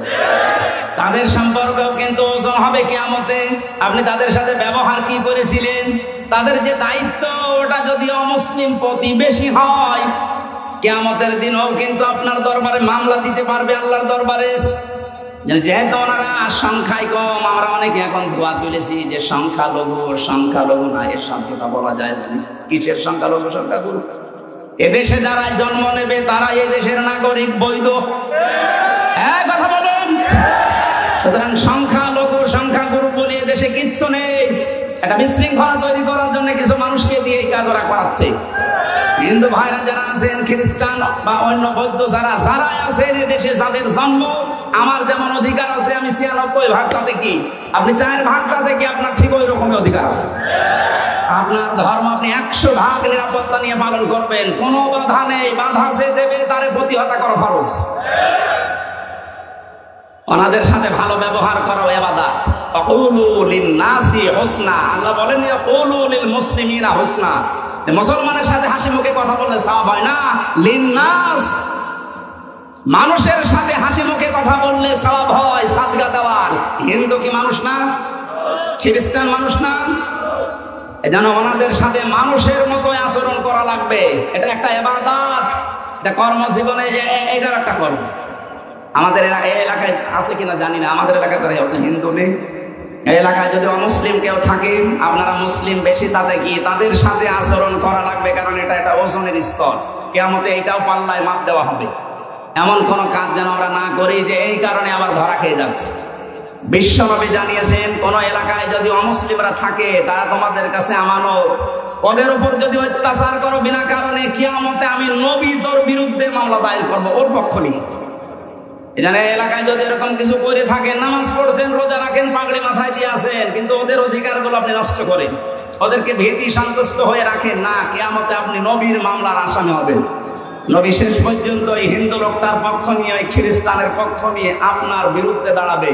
তাদের সম্পর্কেও কিন্তু ওজন হবে কিয়ামতে। আপনি তাদের সাথে ব্যবহার কি করেছিলেন? তাদের যে দায়িত্ব, ওটা যদি অমুসলিম প্রতিবেশী হয়, কিয়ামতের দিনও কিন্তু আপনার দরবারে মামলা দিতে পারবে, আল্লাহর দরবারে। যেহেতু ওনারা সংখ্যায় কম, আমরা অনেকে এখন ধোয়া তুলেছি যে সংখ্যালঘু না, এর সংখ্যাটা বলা যায় না। কিসের সংখ্যালঘু, সংখ্যাগুরু? এদেশে যারা জন্ম নেবে তারা এই দেশের নাগরিক, বৈধ। হ্যাঁ, কথা বলুন। সুতরাং সংখ্যালঘু সংখ্যাগুরু বলে এদেশে কিচ্ছু নেই। একটা বিশৃঙ্খলা তৈরি করার জন্য কিছু মানুষকে দিয়ে এই কাজ ওরা করাচ্ছে। হিন্দু ভাইরা যারা আছেন, খ্রিস্টান বা অন্য বৌদ্ধ যারা আছেন এদেশে, যাদের জন্ম, আমার যেমন অধিকার আছে, আমি 96% থেকে, আপনি 4% থেকে, আপনার ঠিক ওই রকমই অধিকার আছে। আপনার ধর্ম আপনি 100% নিরাপত্তা নিয়ে পালন করবেন, কোনো বাধা নেই। বাধা যে দেবে তারে প্রতিহত করা ফরজ। ওনাদের সাথে ভালো ব্যবহার করা ইবাদত। আকুলু লিন-নাসি হুসনা। আল্লাহ বলেন আকুলু লিল-মুসলিমিনা হুসনা। মুসলমানের সাথে হাসি মুখে কথা বললে সওয়াব হয় না। লিন-নাস, মানুষের সাথে হাসি মুখে কথা বললে সওয়াব হয় সাদকা দেওয়ার। হিন্দু কি মানুষ না? খ্রিস্টান মানুষ না? এজন্য ওনাদের সাথে মানুষের মতো আচরণ করা লাগবে। এটা একটা ইবাদত, এটা কর্মজীবনে এটার একটা কর্ম। আমাদের এলাকায় আছে কিনা জানি না, আমাদের এলাকায় তারা হিন্দু নেই। এই এলাকায় যদি অমুসলিম কেউ থাকে, আপনারা মুসলিম বেশি, তাতে কি তাদের সাথে আচরণ করা লাগবে, কারণ এটা একটা ওজনের স্তর। কিয়ামতে এইটাও পাল্লায় মাপ দেওয়া হবে। এমন কোন কাজ যেন আমরা না করি যে এই কারণে আবার ধরা খেয়ে যাচ্ছে। বিশ্বনবী জানিয়েছেন, কোন এলাকায় যদি অমুসলিমরা থাকে, তারা তোমাদের কাছে আমানত। ওদের উপর যদি অত্যাচার করো বিনা কারণে, কিয়ামতে আমি নবী তোর বিরুদ্ধে মামলা দায়ের করবো, ওর পক্ষ নিয়ে। এখানে এলাকায় যদি এরকম কিছু করে থাকেন, নামাজ পড়ছেন, রোজা রাখেন, পাগড়ি মাথায় দিয়ে আসেন, কিন্তু ওদের অধিকারগুলো আপনি নষ্ট করেন, ওদেরকে ভীতি সন্তুষ্ট হয়ে রাখেন না, কিয়ামতে আপনি নবীর মামলার আসামি হবেন। নবী শেষ পর্যন্ত এই হিন্দু লোকটার পক্ষ নিয়ে, ওই খ্রিস্টানের পক্ষ নিয়ে আপনার বিরুদ্ধে দাঁড়াবে।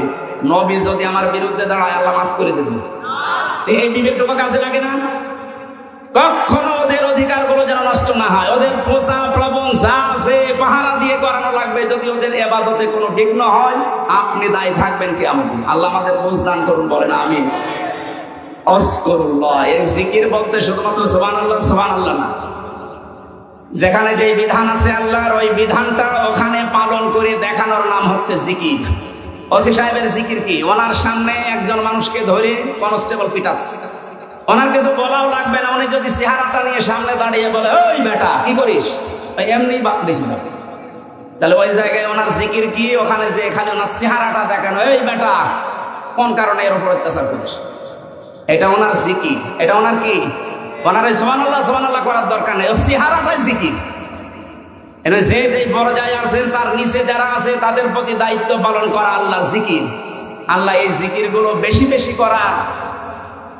নবী যদি আমার বিরুদ্ধে দাঁড়ায়, আল্লাহ মাফ করে দেবে। এই বিবেকটুকু কাজে লাগে না? কখনো ওদের অধিকার গুলো যেন নষ্ট না হয়। ওদের পোষা প্লবন যা আছে পাহারা দিয়ে করানো লাগবে। যদি ওদের ইবাদতে কোনো বিঘ্ন হয়, আপনি দায়ী থাকবেন কিয়ামতে। আল্লাহ আমাদের বুঝ দান করুন, বলেন আমিন। আযকুরুল্লাহ, এই জিকির বলতে শুধুমাত্র সুবহানাল্লাহ সুবহানাল্লাহ না, যেখানে যে বিধান আছে আল্লাহর, ওই বিধানটা ওখানে পালন করে দেখানোর নাম হচ্ছে জিকির। ওসি সাহেবের জিকির কি? ওনার সামনে একজন মানুষকে ধরে কনস্টেবল পিটাচ্ছে, ওনার কিছু বলাও লাগবে না। উনি যদি চেহারাটা নিয়ে সামনে দাঁড়িয়ে বলে, ওই বেটা কি করিস, এমনি তাহলে ওই জায়গায় ওনার জিকির কি? ওখানে যে এখানে ওনার চেহারাটা দেখানো, এই বেটা কোন কারণে এর উপর অত্যাচার করিস, এটা ওনার জিকির। এটা ওনার কি? ওনার সুবহানাল্লাহ সুবহানাল্লাহ করার দরকার নেই, ও চেহারাটাই জিকির। যে যে পর্যায়ে আছেন তার নিচে যারা আছে তাদের প্রতি দায়িত্ব পালন করা আল্লাহর জিকির। আল্লাহ এই জিকির গুলো বেশি বেশি করা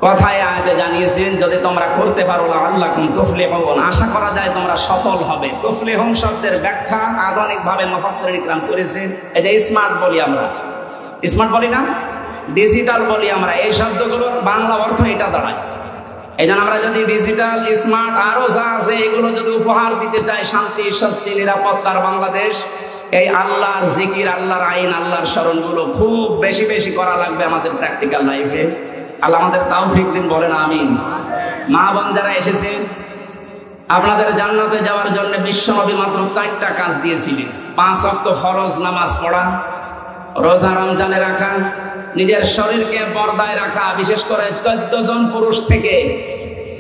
কথায় আয়াতে জানিয়েছেন, যদি তোমরা করতে পারো লাআল্লাকুম তুফলিহুন, আশা করা যায় তোমরা সফল হবে। তুফলিহুন শব্দের ব্যাখ্যা আধুনিক ভাবে মুফাসসিরিন ইকরাম করেছেন, এই যে স্মার্ট বলি আমরা, স্মার্ট বলি না, ডিজিটাল বলি আমরা, এই শব্দগুলোর বাংলা অর্থ এটা দাঁড়ায়। এই জন্য আমরা যদি ডিজিটাল স্মার্ট আরো যা আছে এগুলো যদি উপহার দিতে চাই শান্তি শান্তি নিরাপত্তার বাংলাদেশ, এই আল্লাহর জিকির, আল্লাহর আইন, আল্লাহর স্মরণগুলো খুব বেশি বেশি করা লাগবে আমাদের প্র্যাকটিক্যাল লাইফে। আল্লাহ আমাদের তৌফিক দিন, বলেন আমিন। মা বোন যারা এসেছেন, আপনাদের জান্নাতে যাওয়ার জন্য বিশ্বনবী মাত্র 4টা কাজ দিয়েছিলেন। 5 ওয়াক্ত ফরজ নামাজ পড়া, রোজা রমজানে রাখা, নিজের শরীরকে পর্দায় রাখা, বিশেষ করে 14 জন পুরুষ থেকে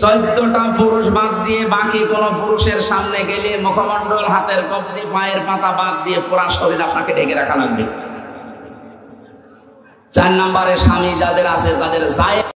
14টা পুরুষ বাদ দিয়ে বাকি কোন পুরুষের সামনে গেলে মুখমণ্ডল, হাতের কবজি, পায়ের পাতা বাদ দিয়ে পুরা শরীর আপনাকে ঢেকে রাখা লাগবে। 4 নম্বরে স্বামী যাদের আছে তাদের যায়